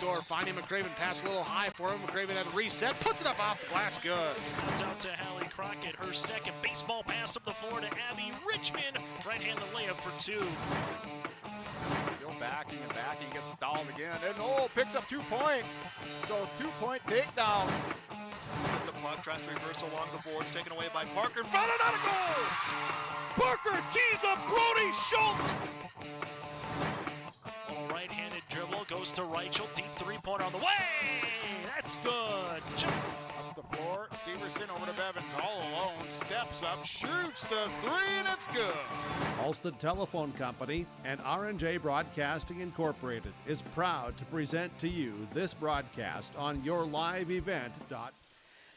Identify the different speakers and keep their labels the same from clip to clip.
Speaker 1: door, finding McCraven, pass a little high for him. McCraven had reset, puts it up off the glass, good.
Speaker 2: Out to Hallie Crockett, her second baseball pass up the floor to Abby Richmond. Right-handed layup for two.
Speaker 3: Still backing and backing, gets stalled again, and picks up 2 points. So 2-point takedown.
Speaker 4: The puck tries to reverse along the boards, taken away by Parker. Front and out of goal! Parker tees up Brody Schultz!
Speaker 2: Little right-handed dribble, goes to Reichel, deep three-pointer on the way! That's good.
Speaker 1: Up the floor, Severson over to Bevins, all alone, steps up, shoots the three, and it's good.
Speaker 5: Ulster Telephone Company and R&J Broadcasting Incorporated is proud to present to you this broadcast on yourliveevent.com.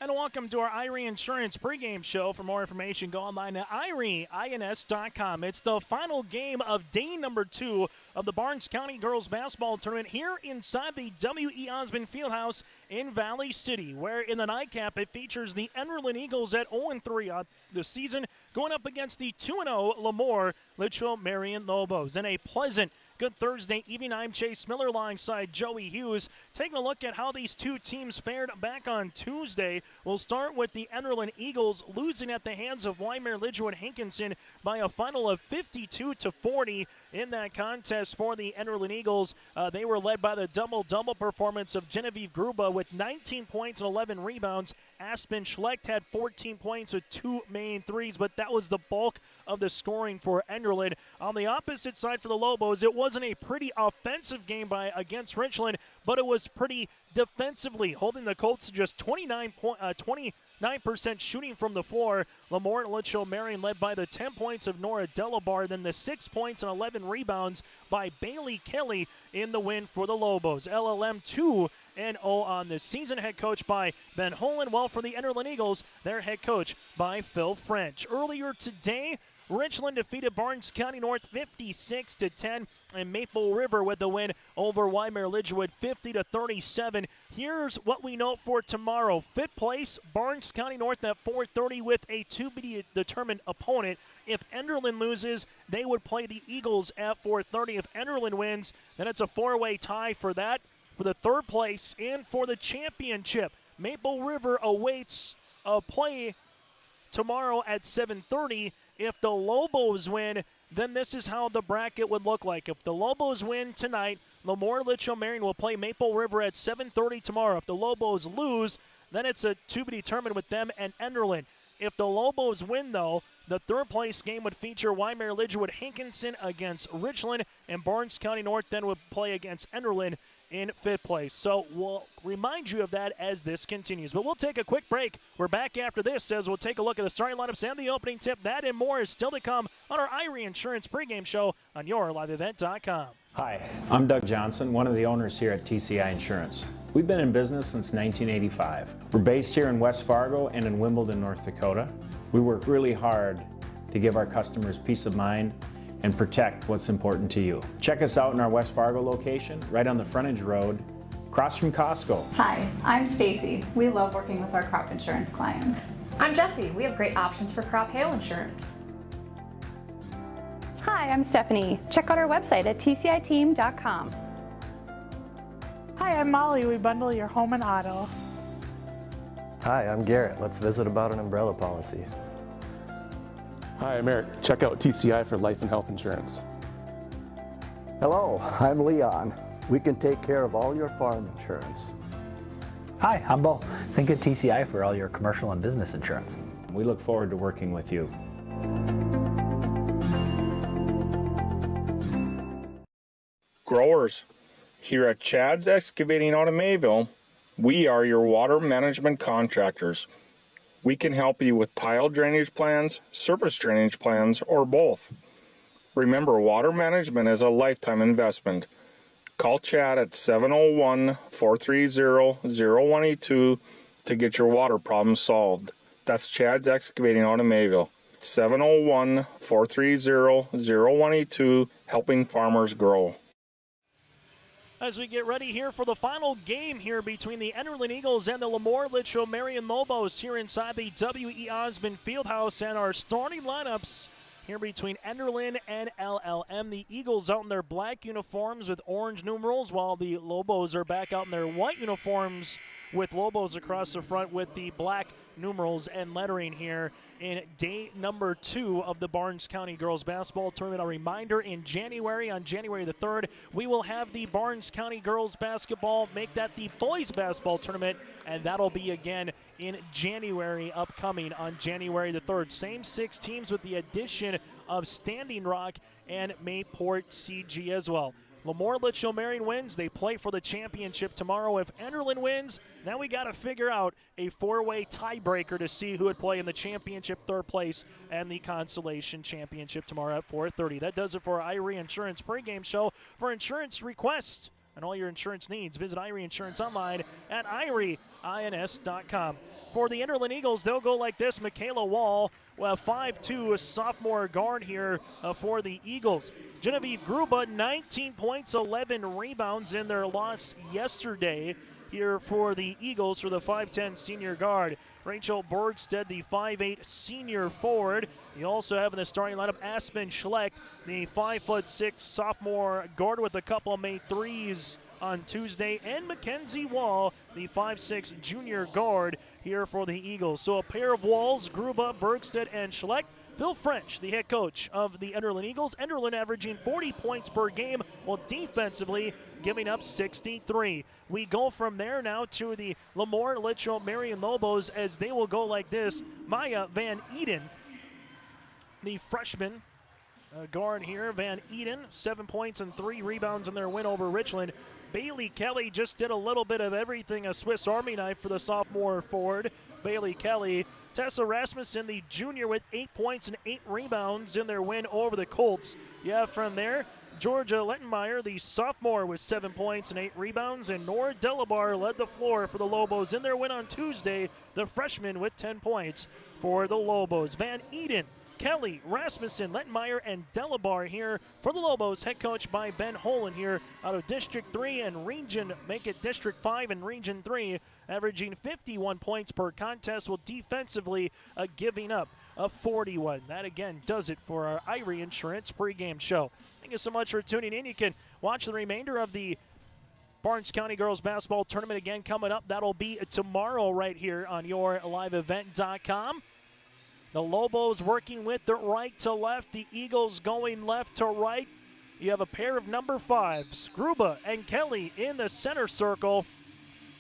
Speaker 2: And welcome to our Irie Insurance pregame show. For more information, go online at IRIEINS.com. It's the final game of day number 2 of the Barnes County Girls Basketball Tournament here inside the W.E. Osmond Fieldhouse in Valley City, where in the nightcap it features the Enderlin Eagles at 0-3 on the season, going up against the 2-0 LaMoure-Litchville Marion Lobos. In a pleasant good Thursday evening, I'm Chase Miller alongside Joey Hughes. Taking a look at how these two teams fared back on Tuesday. We'll start with the Enderlin Eagles losing at the hands of LaMoure-Litchville Hankinson by a final of 52-40 in that contest for the Enderlin Eagles. They were led by the double-double performance of Genevieve Gruba with 19 points and 11 rebounds. Aspen Schlecht had 14 points with 2 main threes, but that was the bulk of the scoring for Enderlin. On the opposite side for the Lobos, it wasn't a pretty offensive game against Richland, but it was pretty defensively, holding the Colts to just 29% shooting from the floor. LaMoure-Litchville Marion led by the 10 points of Nora Delabar, then the 6 points and 11 rebounds by Bailey Kelly in the win for the Lobos. LLM 2-0 on the season, head coach by Ben Holland. Well, for the Enderlin Eagles, their head coach by Phil French. Earlier today, Richland defeated Barnes County North 56-10, and Maple River with the win over Wymer-Lidgewood 50-37. Here's what we know for tomorrow. Fifth place, Barnes County North at 4:30 with a to-be-determined opponent. If Enderlin loses, they would play the Eagles at 4:30. If Enderlin wins, then it's a 4-way tie for that, for the third place and for the championship. Maple River awaits a play tomorrow at 7:30. If the Lobos win, then this is how the bracket would look like. If the Lobos win tonight, LaMoure-Litchville Marion will play Maple River at 7:30 tomorrow. If the Lobos lose, then it's a to-be-determined with them and Enderlin. If the Lobos win, though, the third-place game would feature Wymer-Lidgewood Hankinson against Richland, and Barnes County North then would play against Enderlin in fifth place. So we'll remind you of that as this continues. But we'll take a quick break. We're back after this as we'll take a look at the starting lineups and the opening tip. That and more is still to come on our Irie Insurance pregame show on yourliveevent.com.
Speaker 6: Hi, I'm Doug Johnson, one of the owners here at TCI Insurance. We've been in business since 1985. We're based here in West Fargo and in Wimbledon, North Dakota. We work really hard to give our customers peace of mind and protect what's important to you. Check us out in our West Fargo location, right on the frontage road, across from Costco.
Speaker 7: Hi, I'm Stacy. We love working with our crop insurance clients.
Speaker 8: I'm Jessie. We have great options for crop hail insurance.
Speaker 9: Hi, I'm Stephanie. Check out our website at tciteam.com.
Speaker 10: Hi, I'm Molly. We bundle your home and auto.
Speaker 11: Hi, I'm Garrett. Let's visit about an umbrella policy.
Speaker 12: Hi, I'm Eric. Check out TCI for life and health insurance.
Speaker 13: Hello, I'm Leon. We can take care of all your farm insurance.
Speaker 14: Hi, I'm Bo. Think of TCI for all your commercial and business insurance.
Speaker 6: We look forward to working with you.
Speaker 15: Growers, here at Chad's Excavating out of Mayville, we are your water management contractors. We can help you with tile drainage plans, surface drainage plans, or both. Remember, water management is a lifetime investment. Call Chad at 701-430-0182 to get your water problem solved. That's Chad's Excavating out of Mayville. 701-430-0182, helping farmers grow.
Speaker 2: As we get ready here for the final game here between the Enderlin Eagles and the LaMoure-Litchville Marion Lobos here inside the W.E. Osmond Fieldhouse, and our starting lineups here between Enderlin and LLM. The Eagles out in their black uniforms with orange numerals, while the Lobos are back out in their white uniforms with Lobos across the front with the black numerals and lettering here in day number 2 of the Barnes County Girls Basketball Tournament. A reminder, on January the 3rd, we will have the Barnes County Girls Basketball, make that the Boys Basketball Tournament, and that'll be again in January upcoming on January the 3rd. Same 6 teams with the addition of Standing Rock and Mayport CG as well. LaMoure-Litchville Marion wins. They play for the championship tomorrow. If Enderlin wins, then we got to figure out a 4-way tiebreaker to see who would play in the championship third place and the consolation championship tomorrow at 4:30. That does it for our Irie Insurance pregame show. For insurance requests and all your insurance needs, visit Irie Insurance online at irieins.com. For the Enderlin Eagles, they'll go like this. Michaela Wall, 5'2", a sophomore guard here for the Eagles. Genevieve Gruba, 19 points, 11 rebounds in their loss yesterday here for the Eagles for the 5'10 senior guard. Rachel Bergstead, the 5'8 senior forward. You also have in the starting lineup Aspen Schlecht, the 5'6 sophomore guard with a couple made threes on Tuesday, and Mackenzie Wall, the 5'6 junior guard here for the Eagles. So a pair of Walls, Gruba, Bergstead, and Schlecht. Phil French, the head coach of the Enderlin Eagles. Enderlin averaging 40 points per game, while defensively giving up 63. We go from there now to the LaMoure-Litchville Marion Lobos, as they will go like this. Maya Van Eden, the freshman guard here. Van Eden, 7 points and 3 rebounds in their win over Richland. Bailey Kelly just did a little bit of everything, a Swiss Army knife for the sophomore forward. Bailey Kelly. Tessa Rasmussen, the junior, with 8 points and 8 rebounds in their win over the Colts. Yeah, from there, Georgia Lettenmeyer, the sophomore, with 7 points and 8 rebounds. And Nora Delabar led the floor for the Lobos in their win on Tuesday, the freshman with 10 points for the Lobos. Van Eden, Kelly, Rasmussen, Lettenmeyer, and Delabar here for the Lobos, head coach by Ben Holen here out of District 3 and Region, make it District 5 and Region 3, averaging 51 points per contest, while defensively giving up a 41. That again does it for our Irie Insurance pregame show. Thank you so much for tuning in. You can watch the remainder of the Barnes County Girls Basketball Tournament again coming up. That'll be tomorrow right here on yourliveevent.com. The Lobos working with the right to left. The Eagles going left to right. You have a pair of number 5s, Gruba and Kelly, in the center circle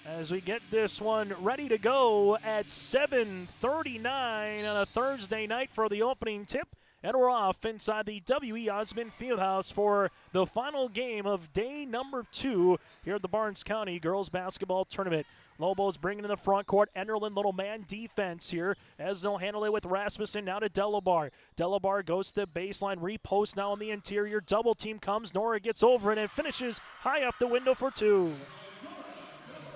Speaker 2: as we get this one ready to go at 7:39 on a Thursday night for the opening tip. And we're off inside the W.E. Osmond Fieldhouse for the final game of day number 2 here at the Barnes County Girls Basketball Tournament. Lobos bringing in the front court. Enderlin, little man defense here as they'll handle it with Rasmussen. Now to Delabar. Delabar goes to the baseline. Repost now on the interior. Double team comes. Nora gets over it and finishes high off the window for 2.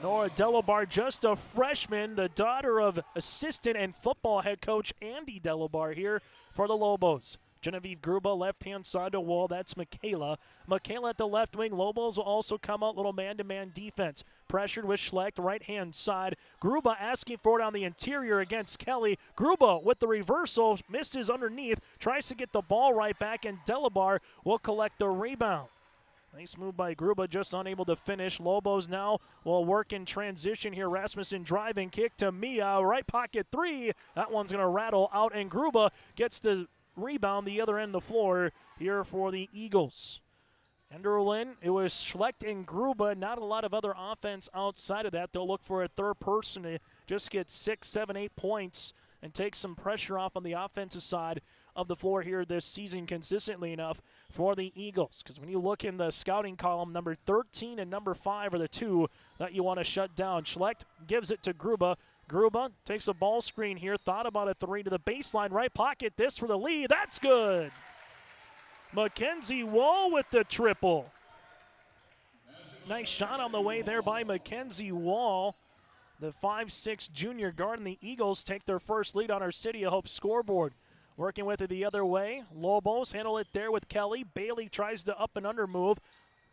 Speaker 2: Nora Delabar, just a freshman, the daughter of assistant and football head coach Andy Delabar here for the Lobos. Genevieve Gruba, left-hand side to Wall. That's Michaela. Michaela at the left wing. Lobos will also come out, little man-to-man defense. Pressured with Schlecht, right-hand side. Gruba asking for it on the interior against Kelly. Gruba with the reversal, misses underneath, tries to get the ball right back, and Delabar will collect the rebound. Nice move by Gruba, just unable to finish. Lobos now will work in transition here. Rasmussen driving, kick to Mia, right pocket 3. That one's going to rattle out, and Gruba gets the rebound the other end of the floor here for the Eagles. Enderlin, it was Schlecht and Gruba, not a lot of other offense outside of that. They'll look for a third person to just get 6, 7, 8 points and take some pressure off on the offensive side of the floor here this season consistently enough for the Eagles. Because when you look in the scouting column, number 13 and number 5 are the 2 that you want to shut down. Schlecht gives it to Gruba. Gruba takes a ball screen here, thought about a 3 to the baseline, right pocket, this for the lead, that's good. Mackenzie Wall with the triple. Nice shot on the way there by Mackenzie Wall. The 5'6 junior guard, and the Eagles take their first lead on our City of Hope scoreboard. Working with it the other way, Lobos handle it there with Kelly. Bailey tries to up and under move.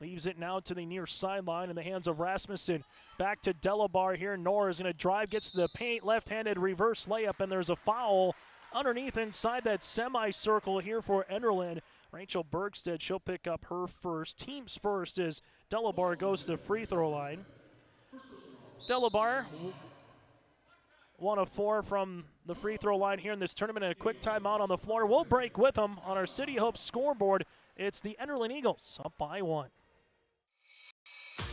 Speaker 2: Leaves it now to the near sideline in the hands of Rasmussen. Back to Delabar here. Nora is going to drive, gets to the paint, left-handed reverse layup, and there's a foul underneath inside that semicircle here for Enderlin. Rachel Bergstead, she'll pick up her first. Team's first as Delabar goes to free throw line. Delabar, 1 of 4 from the free throw line here in this tournament, and a quick timeout on the floor. We'll break with them on our City Hope scoreboard. It's the Enderlin Eagles up by 1.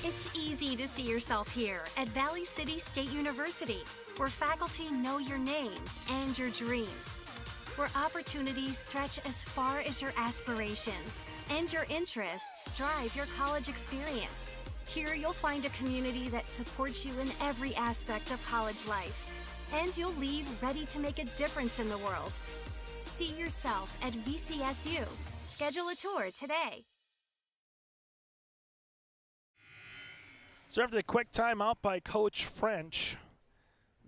Speaker 16: It's easy to see yourself here at Valley City State University, where faculty know your name and your dreams, where opportunities stretch as far as your aspirations and your interests drive your college experience. Here you'll find a community that supports you in every aspect of college life, and you'll leave ready to make a difference in the world. See yourself at VCSU. Schedule a tour today.
Speaker 2: So after the quick timeout by Coach French,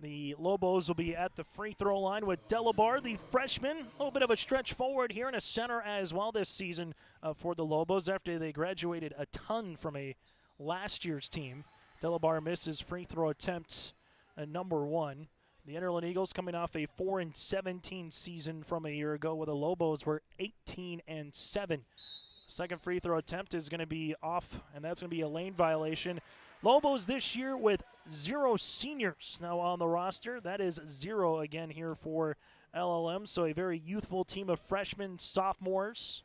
Speaker 2: the Lobos will be at the free throw line with Delabar, the freshman. A little bit of a stretch forward here in a center as well this season for the Lobos after they graduated a ton from a last year's team. Delabar misses free throw attempts number 1. The Enderlin Eagles coming off a 4-17 season from a year ago, where the Lobos were 18-7. Second free throw attempt is going to be off, and that's going to be a lane violation. Lobos this year with 0 seniors now on the roster. That is 0 again here for LLM, so a very youthful team of freshmen, sophomores.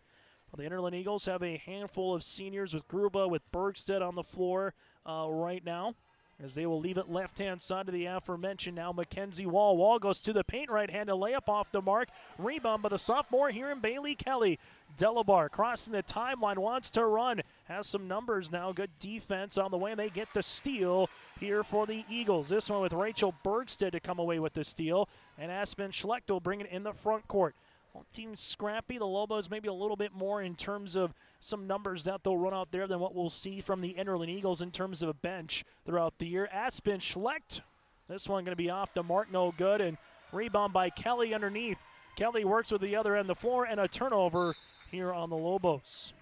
Speaker 2: Well, the Enderlin Eagles have a handful of seniors with Gruba, with Bergstead on the floor right now, as they will leave it left-hand side of the aforementioned now Mackenzie Wall. Wall goes to the paint, right-handed layup off the mark. Rebound by the sophomore here in Bailey Kelly. Delabar crossing the timeline, wants to run. Has some numbers now. Good defense on the way, and they get the steal here for the Eagles. This one with Rachel Bergstead to come away with the steal, and Aspen Schlecht will bring it in the front court. Team scrappy. The Lobos maybe a little bit more in terms of some numbers that they'll run out there than what we'll see from the Enderlin Eagles in terms of a bench throughout the year. Aspen Schlecht, this one going to be off the mark, no good, and rebound by Kelly underneath. Kelly works with the other end of the floor, and a turnover here on the Lobos.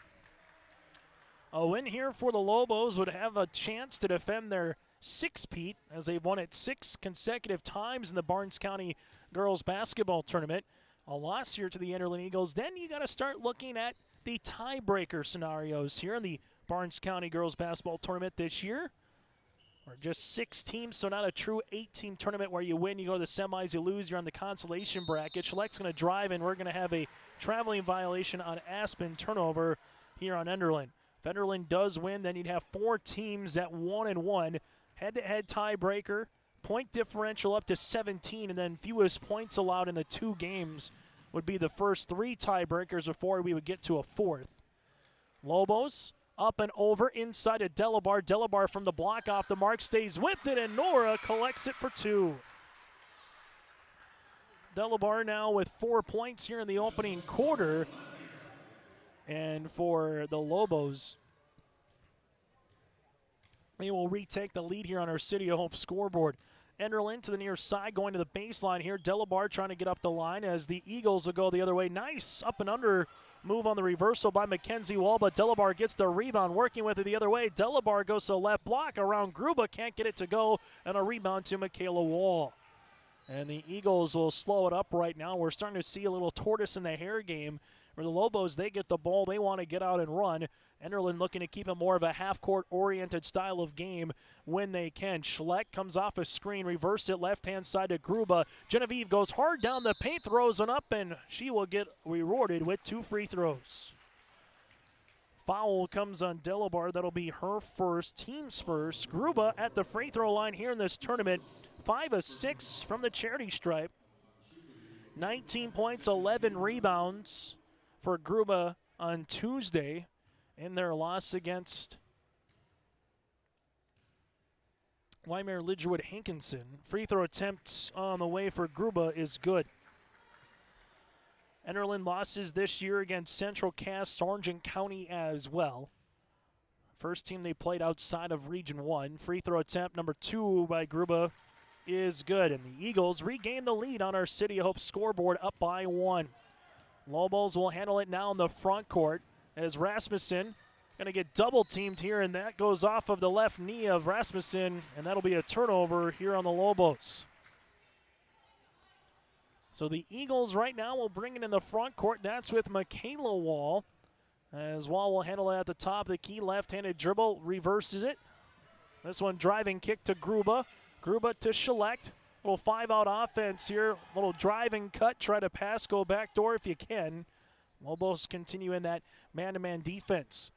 Speaker 2: A win here for the Lobos would have a chance to defend their six-peat, as they've won it 6 consecutive times in the Barnes County Girls Basketball Tournament. A loss here to the Enderlin Eagles. Then you got to start looking at the tiebreaker scenarios here in the Barnes County Girls Basketball Tournament this year. We're just 6 teams, so not a true 8-team tournament where you win, you go to the semis, you lose, you're on the consolation bracket. Schlecht's going to drive, and we're going to have a traveling violation on Aspen, turnover here on Enderlin. If Enderlin does win, then you'd have 4 teams at 1-1. Head-to-head tiebreaker. Point differential up to 17, and then fewest points allowed in the 2 games would be the first 3 tiebreakers before we would get to a 4th. Lobos up and over inside of Delabar. Delabar from the block off the mark stays with it, and Nora collects it for 2. Delabar now with 4 points here in the opening quarter. And for the Lobos, they will retake the lead here on our City of Hope scoreboard. Enderlin to the near side, going to the baseline here. Delabar trying to get up the line as the Eagles will go the other way. Nice up and under move on the reversal by Mackenzie Wall, but Delabar gets the rebound, working with it the other way. Delabar goes to the left block around Gruba, can't get it to go, and a rebound to Michaela Wall. And the Eagles will slow it up right now. We're starting to see a little tortoise in the hare game where the Lobos, they get the ball, they want to get out and run. Enderlin looking to keep it more of a half-court oriented style of game when they can. Schlecht comes off a screen, reverse it left-hand side to Gruba. Genevieve goes hard down the paint, throws one up, and she will get rewarded with 2 free throws. Foul comes on Delabar. That'll be her first, team's first. Gruba at the free throw line here in this tournament. 5 of 6 from the charity stripe. 19 points, 11 rebounds for Gruba on Tuesday in their loss against LaMoure-Litchville. Free throw attempt on the way for Gruba is good. Enderlin losses this year against Central Cass, Sargent County as well. First team they played outside of Region 1. Free throw attempt number 2 by Gruba is good. And the Eagles regain the lead on our City of Hope scoreboard, up by 1. Lobos will handle it now in the front court as Rasmussen going to get double teamed here, and that goes off of the left knee of Rasmussen, and that'll be a turnover here on the Lobos. So the Eagles right now will bring it in the front court. That's with Michaela Wall. As Wall will handle it at the top of the key. Left-handed dribble, reverses it. This one driving kick to Gruba. Gruba to Schlecht. Little 5-out offense here. Little driving cut. Try to pass, go backdoor if you can. Lobos continue in that man-to-man defense.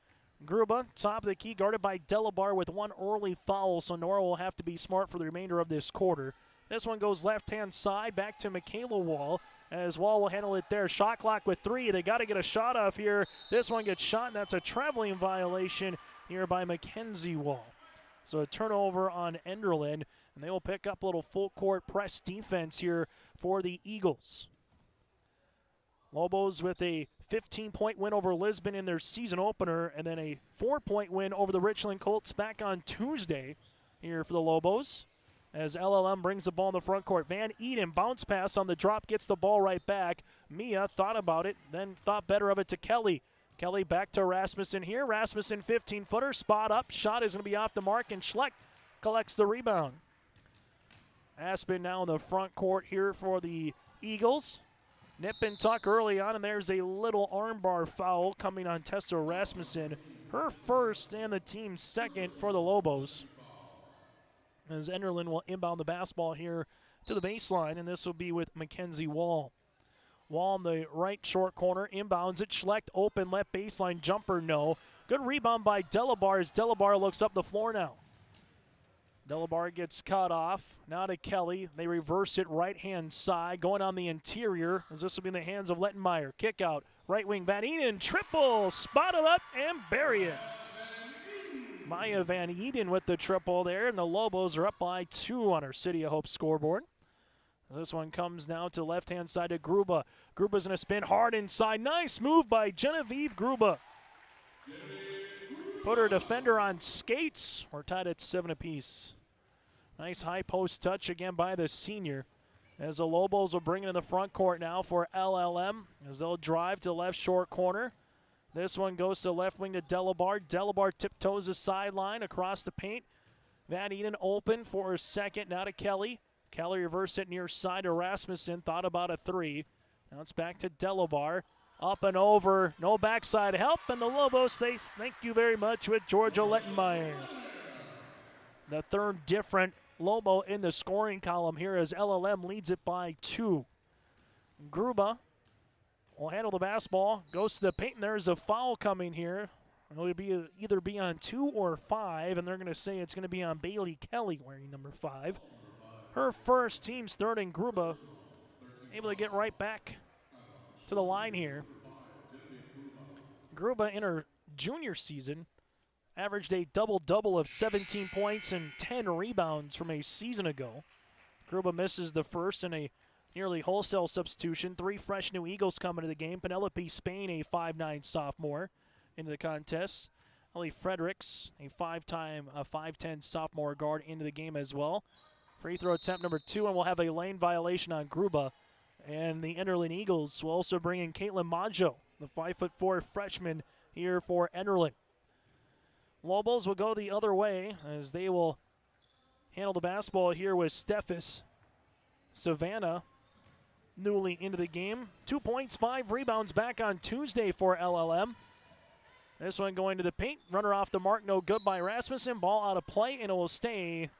Speaker 2: Gruba, top of the key, guarded by Delabar with one early foul, so Nora will have to be smart for the remainder of this quarter. This one goes left-hand side, back to Michaela Wall, as Wall will handle it there. Shot clock with 3. They got to get a shot off here. This one gets shot, and that's a traveling violation here by Mackenzie Wall. So a turnover on Enderlin, and they will pick up a little full-court press defense here for the Eagles. Lobos with a 15-point win over Lisbon in their season opener, and then a 4-point win over the Richland Colts back on Tuesday here for the Lobos. As LLM brings the ball in the front court. Van Eden, bounce pass on the drop, gets the ball right back. Mia thought about it, then thought better of it to Kelly. Kelly back to Rasmussen here. Rasmussen, 15-footer, spot up. Shot is going to be off the mark, and Schlecht collects the rebound. Aspen now in the front court here for the Eagles. Nip and tuck early on, and there's a little armbar foul coming on Tessa Rasmussen. Her first and the team's second for the Lobos. As Enderlin will inbound the basketball here to the baseline, and this will be with Mackenzie Wall. Wall in the right short corner, inbounds it. Schlecht open, left baseline jumper, no. Good rebound by Delabar as Delabar looks up the floor now. Delabar gets cut off. Now to Kelly. They reverse it right-hand side. Going on the interior, as this will be in the hands of Lettenmeyer. Kick out. Right wing Van Eden. Triple. Spotted up and bury it. Maya Van Eden with the triple there. And the Lobos are up by 2 on our City of Hope scoreboard. This one comes now to left-hand side to Gruba. Gruba's going to spin hard inside. Nice move by Genevieve Gruba. Put her defender on skates. We're tied at 7 apiece. Nice high post touch again by the senior. As the Lobos will bring it in the front court now for LLM. As they'll drive to the left short corner. This one goes to left wing to Delabar. Delabar tiptoes the sideline across the paint. Van Eden open for a second. Now to Kelly. Kelly reverse it near side to Rasmussen. Thought about a 3. Now it's back to Delabar. Up and over. No backside help. And the Lobos, they thank you very much with Georgia Lettenmeyer. The third different Lobo in the scoring column here as LLM leads it by 2. Gruba will handle the basketball. Goes to the paint, and there's a foul coming here. It'll either be on 2 or 5, and they're going to say it's going to be on Bailey Kelly wearing number 5. Her first, team's third, and Gruba able to get right back to the line here. Gruba in her junior season averaged a double-double of 17 points and 10 rebounds from a season ago. Gruba misses the first in a nearly wholesale substitution. 3 fresh new Eagles come into the game. Penelope Spain, a 5'9 sophomore, into the contest. Ellie Fredericks, a 5'10 sophomore guard, into the game as well. Free throw attempt number 2, and we'll have a lane violation on Gruba. And the Enderlin Eagles will also bring in Caitlin Maggio, the 5'4 freshman here for Enderlin. Lobos will go the other way as they will handle the basketball here with Steffes Savannah newly into the game. 2 points, 5 rebounds back on Tuesday for LLM. This one going to the paint. Runner off the mark, no good by Rasmussen. Ball out of play, and it will stay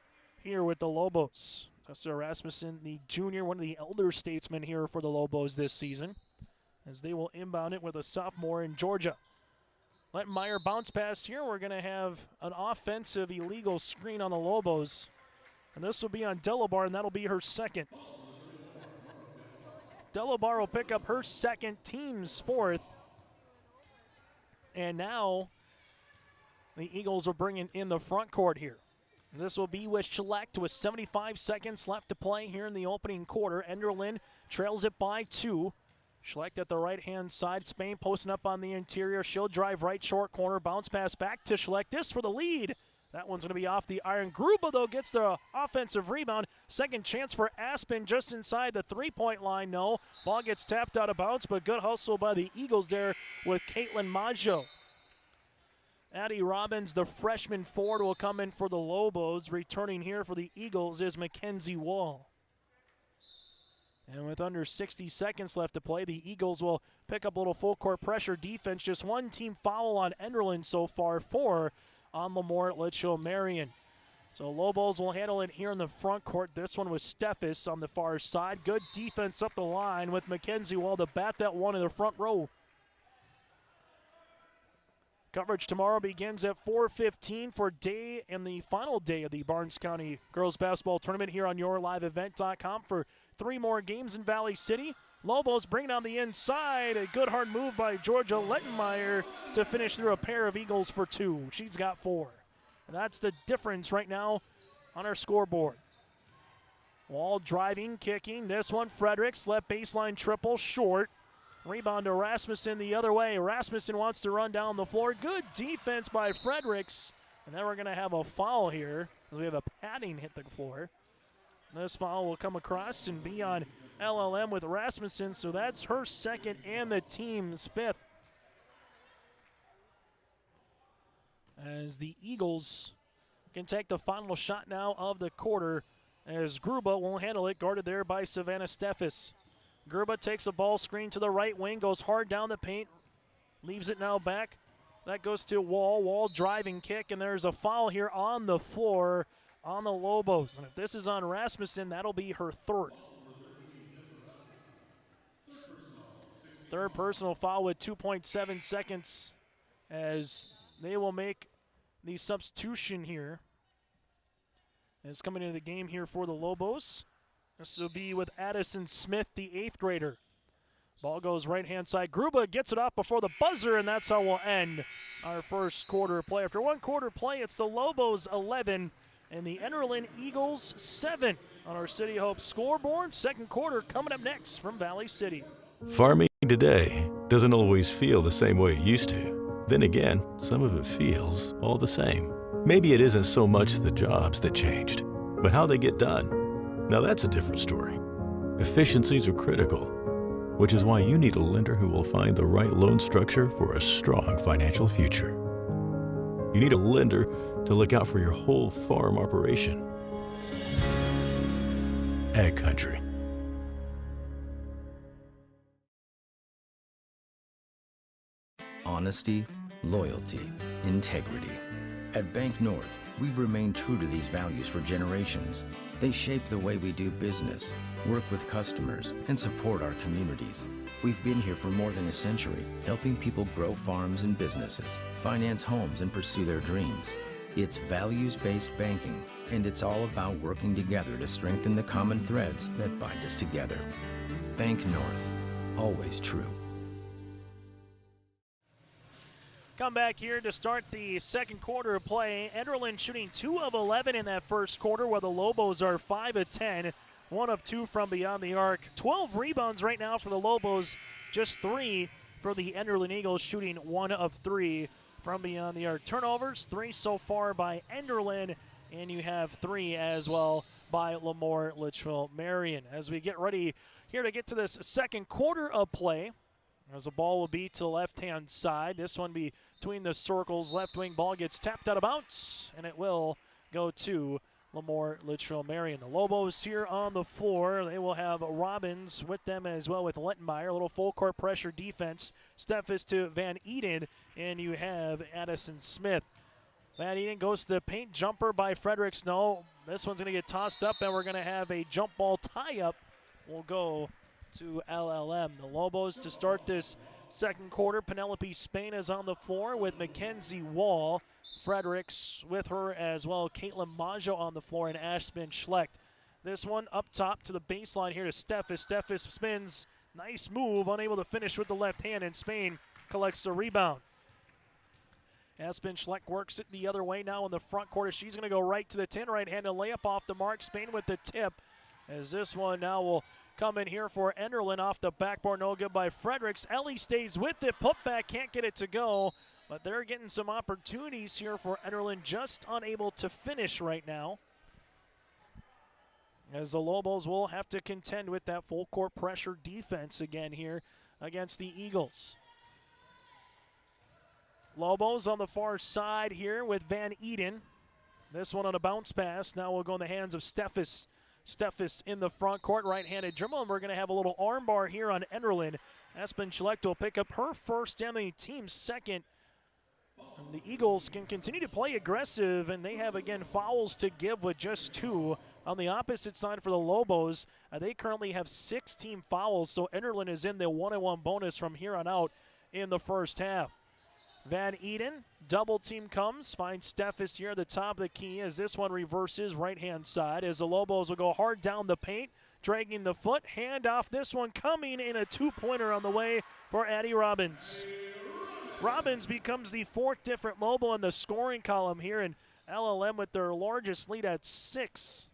Speaker 2: here with the Lobos. Tessa Rasmussen, the junior, one of the elder statesmen here for the Lobos this season, as they will inbound it with a sophomore in Georgia. Lettenmeyer bounce pass here. We're going to have an offensive illegal screen on the Lobos, and this will be on Delabar, and that'll be her second. Delabar will pick up her second, team's 4th. And now the Eagles are bringing in the front court here. This will be with Schlecht with 75 seconds left to play here in the opening quarter. Enderlin trails it by 2. Schlecht at the right-hand side. Spain posting up on the interior. She'll drive right short corner. Bounce pass back to Schlecht. This for the lead. That one's going to be off the iron. Gruba, though, gets the offensive rebound. Second chance for Aspen just inside the three-point line. No. Ball gets tapped out of bounds, but good hustle by the Eagles there with Caitlin Maggio. Addie Robbins, the freshman forward, will come in for the Lobos. Returning here for the Eagles is Mackenzie Wall. And with under 60 seconds left to play, the Eagles will pick up a little full court pressure defense. Just one team foul on Enderlin so far, 4 on LaMoure-Litchville Marion. So Lobos will handle it here in the front court. This one was Steffes on the far side. Good defense up the line with Mackenzie Wall to bat that one in the front row. Coverage tomorrow begins at 4:15 for day and the final day of the Barnes County Girls Basketball Tournament here on YourLiveEvent.com for 3 more games in Valley City. Lobos bring it on the inside. A good hard move by Georgia Lettenmeyer to finish through a pair of Eagles for 2. She's got 4. And that's the difference right now on our scoreboard. Wall driving, kicking. This one, Fredericks, left baseline triple, short. Rebound to Rasmussen the other way. Rasmussen wants to run down the floor. Good defense by Fredericks. And then we're going to have a foul here as we have a padding hit the floor. This foul will come across and be on LLM with Rasmussen, so that's her second and the team's 5th. As the Eagles can take the final shot now of the quarter, as Gruba won't handle it, guarded there by Savannah Steffes. Gruba takes a ball screen to the right wing, goes hard down the paint, leaves it now back. That goes to Wall. Wall driving kick, and there's a foul here on the floor on the Lobos. And if this is on Rasmussen, that'll be her 3rd. Third personal foul with 2.7 seconds as they will make the substitution here. It's coming into the game here for the Lobos. This will be with Addison Smith, the 8th grader. Ball goes right-hand side. Gruba gets it off before the buzzer, and that's how we'll end our first quarter play. After 1 quarter play, it's the Lobos 11 and the Enderlin Eagles 7 on our City Hope scoreboard. Second quarter coming up next from Valley City.
Speaker 17: Farming today doesn't always feel the same way it used to. Then again, some of it feels all the same. Maybe it isn't so much the jobs that changed, but how they get done. Now that's a different story. Efficiencies are critical, which is why you need a lender who will find the right loan structure for a strong financial future. You need a lender to look out for your whole farm operation. Ag Country.
Speaker 18: Honesty, loyalty, integrity. At Bank North, we've remained true to these values for generations. They shape the way we do business, work with customers, and support our communities. We've been here for more than a century, helping people grow farms and businesses, finance homes, and pursue their dreams. It's values-based banking, and it's all about working together to strengthen the common threads that bind us together. Bank North, always true.
Speaker 2: Come back here to start the second quarter of play. Enderlin shooting 2 of 11 in that first quarter, while the Lobos are 5 of 10, 1 of 2 from beyond the arc. 12 rebounds right now for the Lobos, just 3 for the Enderlin Eagles, shooting 1 of 3 from beyond the arc. Turnovers, 3 so far by Enderlin, and you have 3 as well by LaMoure-Litchville Marion. As we get ready here to get to this second quarter of play, as the ball will be to the left-hand side. This one between the circles. Left wing ball gets tapped out of bounds, and it will go to LaMoure-Litchville Marion. The Lobos here on the floor. They will have Robbins with them as well with Lettenmeyer. A little full-court pressure defense. Steffes to Van Eden, and you have Addison Smith. Van Eden goes to the paint jumper by Fredericks. No, this one's going to get tossed up, and we're going to have a jump ball tie-up. We'll go to LLM. The Lobos to start this second quarter. Penelope Spain is on the floor with Mackenzie Wall. Fredericks with her as well. Caitlin Maggio on the floor and Aspen Schlecht. This one up top to the baseline here to Steffes. Steffes spins. Nice move. Unable to finish with the left hand, and Spain collects the rebound. Aspen Schlecht works it the other way now in the front court. She's going to go right to the 10. Right-handed layup off the mark. Spain with the tip. As this one now will come in here for Enderlin off the backboard. No good by Fredericks. Ellie stays with it. Put back, can't get it to go. But they're getting some opportunities here for Enderlin, just unable to finish right now. As the Lobos will have to contend with that full court pressure defense again here against the Eagles. Lobos on the far side here with Van Eden. This one on a bounce pass. Now will go in the hands of Steffes. Steffes in the front court, right-handed dribble, and we're going to have a little arm bar here on Enderlin. Aspen Schlecht will pick up her first and the team's second. And the Eagles can continue to play aggressive, and they have, again, fouls to give with just 2. On the opposite side for the Lobos, they currently have 6 team fouls, so Enderlin is in the 1-on-1 bonus from here on out in the first half. Van Eden, double team comes, finds Steffes here at the top of the key as this one reverses right-hand side as the Lobos will go hard down the paint, dragging the foot, hand off this one coming in a 2-pointer on the way for Addie Robbins. Robbins becomes the 4th different Lobo in the scoring column here, and LLM with their largest lead at 6.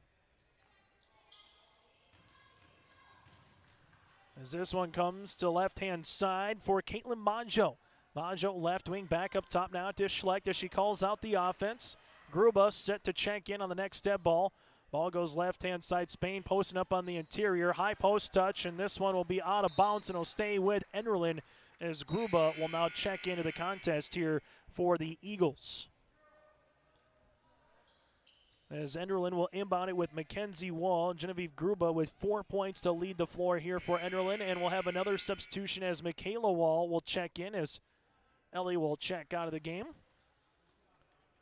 Speaker 2: As this one comes to left-hand side for Caitlin Maggio. Maggio left wing back up top now to Schlecht as she calls out the offense. Gruba set to check in on the next step ball. Ball goes left-hand side. Spain posting up on the interior. High post touch, and this one will be out of bounds and will stay with Enderlin as Gruba will now check into the contest here for the Eagles. As Enderlin will inbound it with Mackenzie Wall. Genevieve Gruba with 4 points to lead the floor here for Enderlin, and we'll have another substitution as Michaela Wall will check in as Ellie will check out of the game.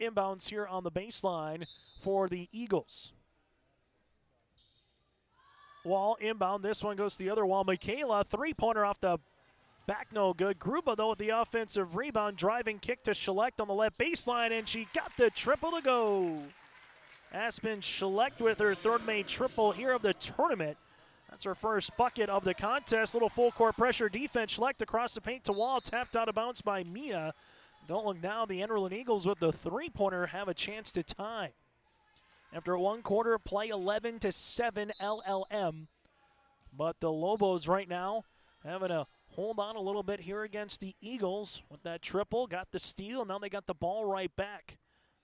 Speaker 2: Inbounds here on the baseline for the Eagles. Wall inbound. This one goes to the other wall. Michaela, 3-pointer off the back, no good. Gruba, though, with the offensive rebound. Driving kick to Schlecht on the left baseline, and she got the triple to go. Aspen Schlecht with her third-made triple here of the tournament. That's her first bucket of the contest. Little full-court pressure defense. Schlecht across the paint to Wall. Tapped out of bounds by Mia. Don't look now. The Enderlin Eagles with the 3-pointer have a chance to tie. After one quarter, play 11-7 LLM. But the Lobos right now having to hold on a little bit here against the Eagles with that triple. Got the steal. Now they got the ball right back.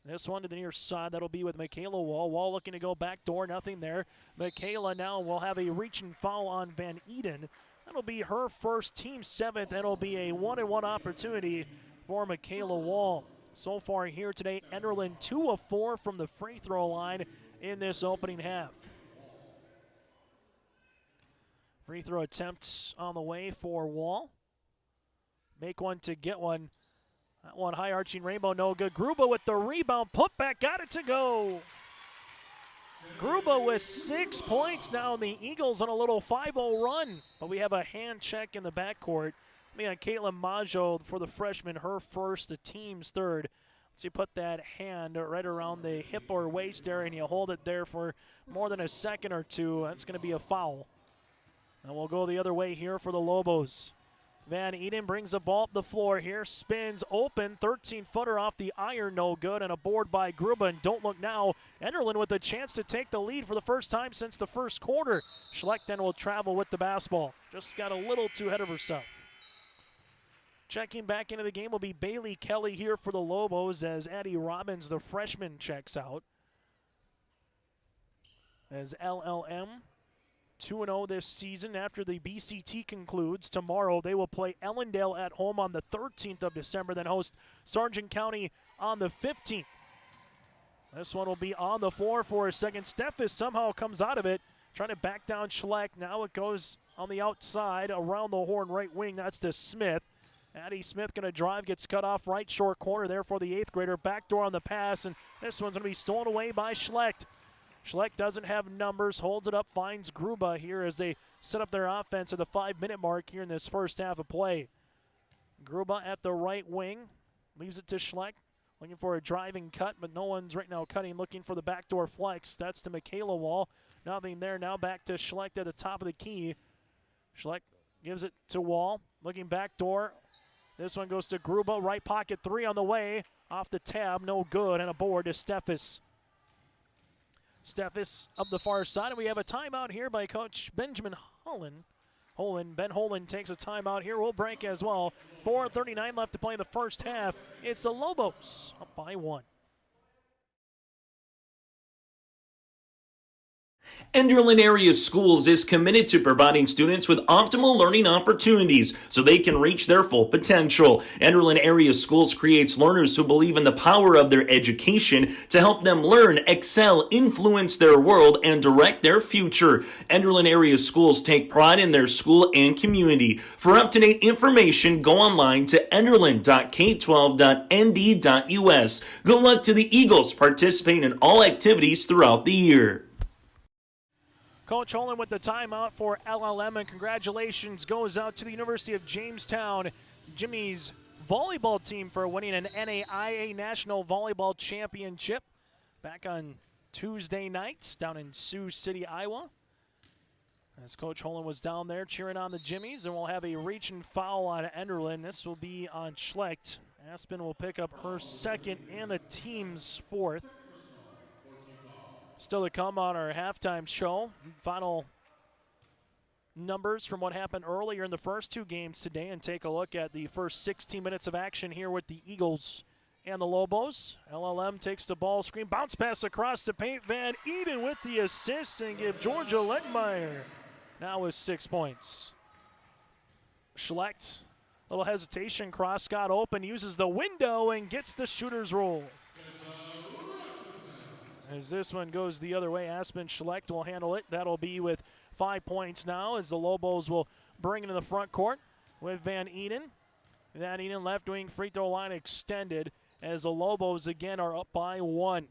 Speaker 2: This one to the near side. That'll be with Michaela Wall. Wall looking to go back door. Nothing there. Michaela now will have a reaching foul on Van Eden. That'll be her first, team 7th, and it'll be a 1-and-1 opportunity for Michaela Wall. So far here today, Enderlin 2 of 4 from the free throw line in this opening half. Free throw attempts on the way for Wall. Make one to get one. That one high arching rainbow, no good. Gruba with the rebound, put back, got it to go. Gruba with 6 points now, and the Eagles on a little 5-0 run. But we have a hand check in the backcourt. On Caitlin Maggio for the freshman, her first, the team's third. Let's see, put that hand right around the hip or waist there, and you hold it there for more than a second or two. That's going to be a foul. And we'll go the other way here for the Lobos. Van Eden brings the ball up the floor here, spins open, 13-footer off the iron, no good, and a board by Gruba. And don't look now, Enderlin with a chance to take the lead for the first time since the first quarter. Schlecht then will travel with the basketball. Just got a little too ahead of herself. Checking back into the game will be Bailey Kelly here for the Lobos as Addie Robbins, the freshman, checks out. As LLM 2-0 this season after the BCT concludes. Tomorrow they will play Ellendale at home on the 13th of December, then host Sargent County on the 15th. This one will be on the floor for a second. Steffes somehow comes out of it, trying to back down Schlecht. Now it goes on the outside, around the horn right wing. That's to Smith. Addie Smith going to drive, gets cut off right short corner there for the 8th grader. Backdoor on the pass, and this one's going to be stolen away by Schlecht. Schlecht doesn't have numbers, holds it up, finds Gruba here as they set up their offense at the 5-minute mark here in this first half of play. Gruba at the right wing, leaves it to Schlecht, looking for a driving cut, but no one's right now cutting, looking for the backdoor flex. That's to Michaela Wall. Nothing there, now back to Schlecht at the top of the key. Schlecht gives it to Wall, looking backdoor. This one goes to Gruba, right pocket 3 on the way, off the tab, no good, and a board to Steffes. Steffes up the far side, and we have a timeout here by Coach Benjamin Holland. Ben Holland takes a timeout here. We'll break as well. 4:39 left to play in the first half. It's the Lobos up by 1.
Speaker 19: Enderlin Area Schools is committed to providing students with optimal learning opportunities so they can reach their full potential. Enderlin Area Schools creates learners who believe in the power of their education to help them learn, excel, influence their world, and direct their future. Enderlin Area Schools take pride in their school and community. For up-to-date information, go online to enderlin.k12.nd.us. Good luck to the Eagles participating in all activities throughout the year.
Speaker 2: Coach Holland with the timeout for LLM, and congratulations goes out to the University of Jamestown Jimmy's volleyball team for winning an NAIA National Volleyball Championship back on Tuesday night down in Sioux City, Iowa. As Coach Holland was down there cheering on the Jimmies, and we'll have a reach and foul on Enderlin. This will be on Schlecht. Aspen will pick up her second and the team's fourth. Still to come on our halftime show. Final numbers from what happened earlier in the first two games today, and take a look at the first 16 minutes of action here with the Eagles and the Lobos. LLM takes the ball screen, bounce pass across the paint. Van Eden with the assist and give Georgia Lettenmeyer now with 6 points. Schlecht, little hesitation, cross got open, uses the window and gets the shooter's roll. As this one goes the other way, Aspen Schlecht will handle it. That'll be with 5 points now as the Lobos will bring it in the front court with Van Eden. Van Eden left wing free throw line extended as the Lobos again are up by 1.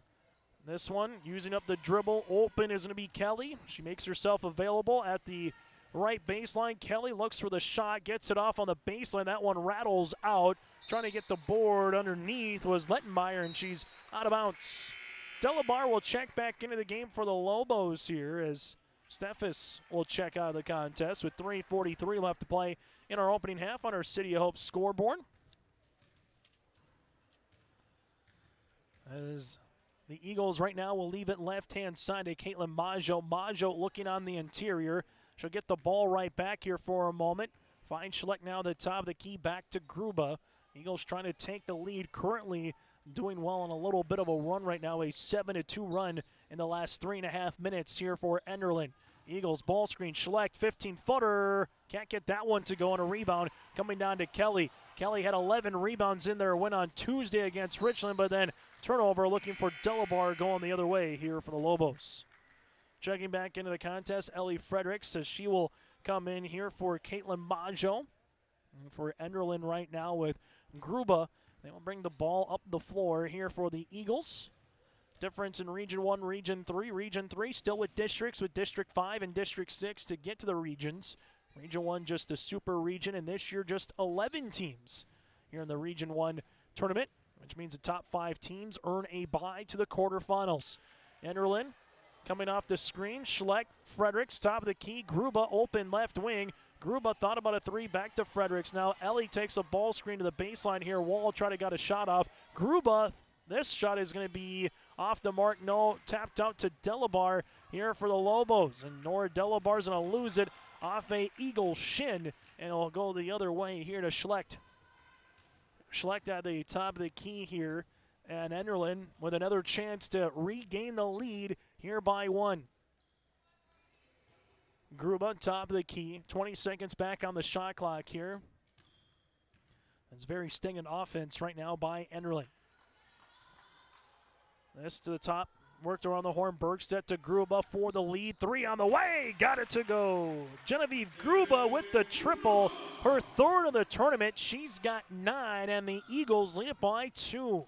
Speaker 2: This one using up the dribble. Open is going to be Kelly. She makes herself available at the right baseline. Kelly looks for the shot, gets it off on the baseline. That one rattles out. Trying to get the board underneath was Lettenmeyer, and she's out of bounds. Delabar will check back into the game for the Lobos here as Steffes will check out of the contest with 3:43 left to play in our opening half on our City of Hope scoreboard. As the Eagles right now will leave it left-hand side to Caitlin Maggio. Maggio looking on the interior. She'll get the ball right back here for a moment. Finds Schlecht now at the top of the key, back to Gruba. Eagles trying to take the lead, currently doing well on a little bit of a run right now, a 7-2 run in the last 3.5 minutes here for Enderlin. Eagles ball screen, Schlecht, 15-footer. Can't get that one to go on a rebound. Coming down to Kelly. Kelly had 11 rebounds in their win on Tuesday against Richland, but then turnover looking for Delabar going the other way here for the Lobos. Checking back into the contest, Ellie Fredericks says she will come in here for Caitlin Maggio. And for Enderlin right now with Gruba. They will bring the ball up the floor here for the Eagles. Difference in Region 1, Region 3. Region 3 still with districts, with District 5 and District 6 to get to the regions. Region 1 just a super region, and this year just 11 teams here in the Region 1 tournament, which means the top 5 teams earn a bye to the quarterfinals. Enderlin coming off the screen. Schlecht, Fredericks, top of the key. Gruba open left wing. Gruba thought about a three, back to Fredericks. Now Ellie takes a ball screen to the baseline here. Wall try to get a shot off. Gruba, this shot is going to be off the mark. No, tapped out to Delabar here for the Lobos. And Nora Delabar's going to lose it off a Eagle shin, and it'll go the other way here to Schlecht. Schlecht at the top of the key here, and Enderlin with another chance to regain the lead here by 1. Gruba, top of the key. 20 seconds back on the shot clock here. It's very stinging offense right now by Enderlin. This to the top. Worked around the horn. Bergstedt to Gruba for the lead. 3 on the way. Got it to go. Genevieve Gruba with the triple. Her third of the tournament. She's got 9, and the Eagles lead it by 2.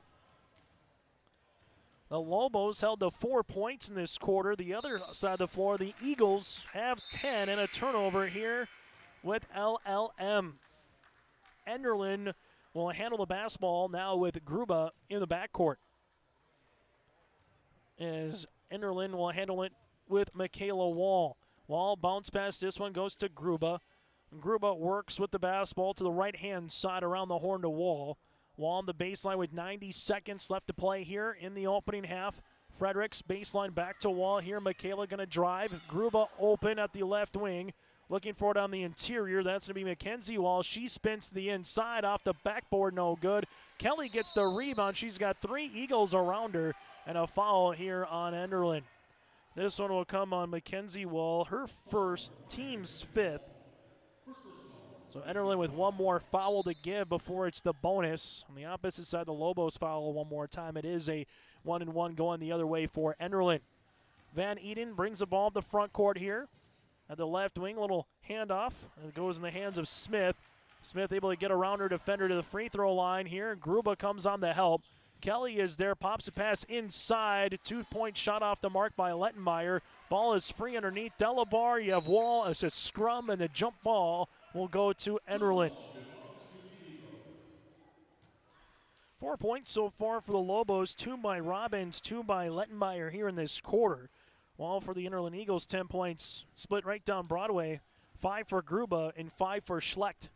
Speaker 2: The Lobos held to 4 points in this quarter. The other side of the floor, the Eagles have 10 and a turnover here with LLM. Enderlin will handle the basketball now with Gruba in the backcourt. As Enderlin will handle it with Michaela Wall. Wall bounce pass, this one goes to Gruba. Gruba works with the basketball to the right-hand side around the horn to Wall. Wall on the baseline with 90 seconds left to play here in the opening half. Fredericks baseline back to Wall here. Michaela going to drive. Gruba open at the left wing. Looking for it on the interior. That's going to be Mackenzie Wall. She spins to the inside off the backboard. No good. Kelly gets the rebound. She's got 3 Eagles around her. And a foul here on Enderlin. This one will come on Mackenzie Wall, her first, team's 5th. So Enderlin with one more foul to give before it's the bonus. On the opposite side, the Lobos foul one more time. It is a 1-and-1 going the other way for Enderlin. Van Eden brings the ball up the front court here. At the left wing, little handoff. It goes in the hands of Smith. Smith able to get around her defender to the free throw line here. Gruba comes on the help. Kelly is there, pops a pass inside. 2-point shot off the mark by Lettenmeyer. Ball is free underneath Delabar. You have Wall as a scrum, and the jump ball will go to Enderlin. 4 points so far for the Lobos, 2 by Robbins, 2 by Lettenmeyer here in this quarter. While for the Enderlin Eagles, 10 points split right down Broadway. 5 for Gruba and 5 for Schlecht.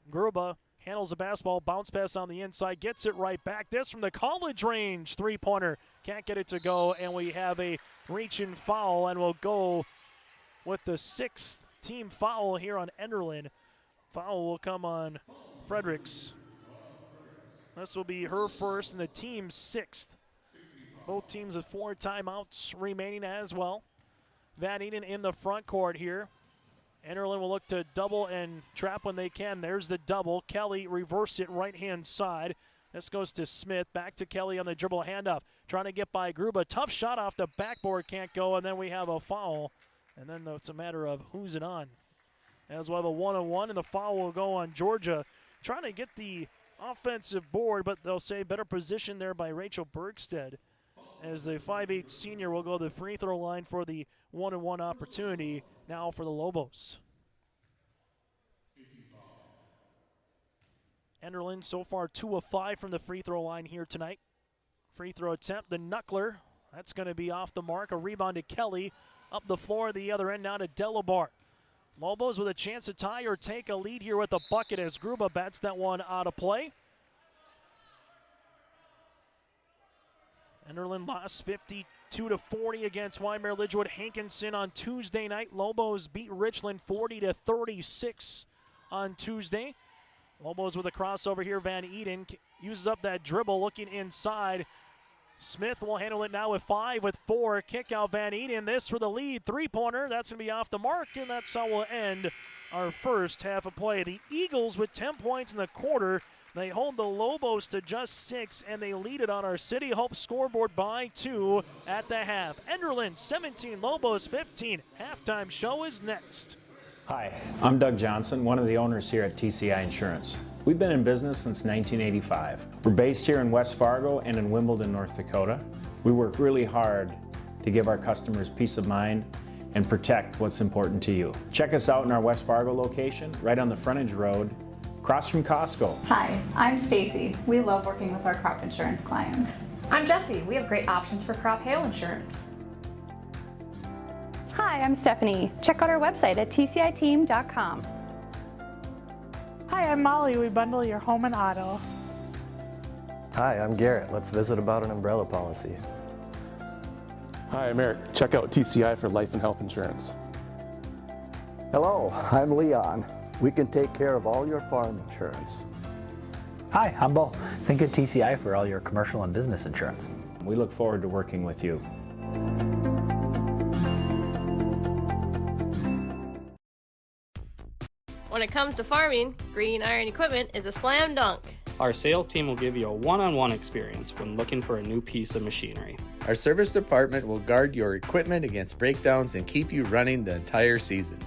Speaker 2: Gruba handles the basketball, bounce pass on the inside, gets it right back. This from the college range, 3-pointer. Can't get it to go, and we have a reach-in foul, and we'll go with the 6th team foul here on Enderlin. Foul will come on Fredericks. This will be her first and the team's 6th. Both teams with 4 timeouts remaining as well. Van Eden in the front court here. Enderlin will look to double and trap when they can. There's the double. Kelly reverse it right-hand side. This goes to Smith. Back to Kelly on the dribble handoff. Trying to get by Gruba. Tough shot off the backboard. Can't go. And then we have a foul. And then it's a matter of who's it on. As we'll have a 1-on-1, and the foul will go on Georgia. Trying to get the offensive board, but they'll say better position there by Rachel Bergstead. As the 5'8 senior will go to the free throw line for the 1-on-1 opportunity now for the Lobos. Enderlin so far 2 of 5 from the free throw line here tonight. Free throw attempt, the knuckler. That's going to be off the mark. A rebound to Kelly. Up the floor, the other end now to Delabar. Lobos with a chance to tie or take a lead here with a bucket as Gruba bats that one out of play. Enderlin lost 52-40 against Wyoming-Ridgewood Hankinson on Tuesday night. Lobos beat Richland 40-36 on Tuesday. Lobos with a crossover here. Van Eden uses up that dribble, looking inside. Smith will handle it now with 5 with 4. Kick out Van Eden. This for the lead. 3-pointer. That's going to be off the mark, and that's how we'll end our first half of play. The Eagles with 10 points in the quarter. They hold the Lobos to just 6, and they lead it on our City Hope scoreboard by 2 at the half. Enderlin 17, Lobos 15. Halftime show is next.
Speaker 6: Hi, I'm Doug Johnson, one of the owners here at TCI Insurance. We've been in business since 1985. We're based here in West Fargo and in Wimbledon, North Dakota. We work really hard to give our customers peace of mind and protect what's important to you. Check us out in our West Fargo location, right on the frontage road, across from Costco.
Speaker 7: Hi, I'm Stacy. We love working with our crop insurance clients.
Speaker 8: I'm Jessie. We have great options for crop hail insurance.
Speaker 9: Hi, I'm Stephanie. Check out our website at tciteam.com.
Speaker 10: Hi, I'm Molly. We bundle your home and auto.
Speaker 11: Hi, I'm Garrett. Let's visit about an umbrella policy.
Speaker 12: Hi, I'm Eric. Check out TCI for life and health insurance.
Speaker 13: Hello, I'm Leon. We can take care of all your farm insurance.
Speaker 14: Hi, I'm Bo. Think of TCI for all your commercial and business insurance.
Speaker 6: We look forward to working with you.
Speaker 20: When it comes to farming, Green Iron Equipment is a slam dunk.
Speaker 21: Our sales team will give you a one-on-one experience when looking for a new piece of machinery.
Speaker 22: Our service department will guard your equipment against breakdowns and keep you running the entire season.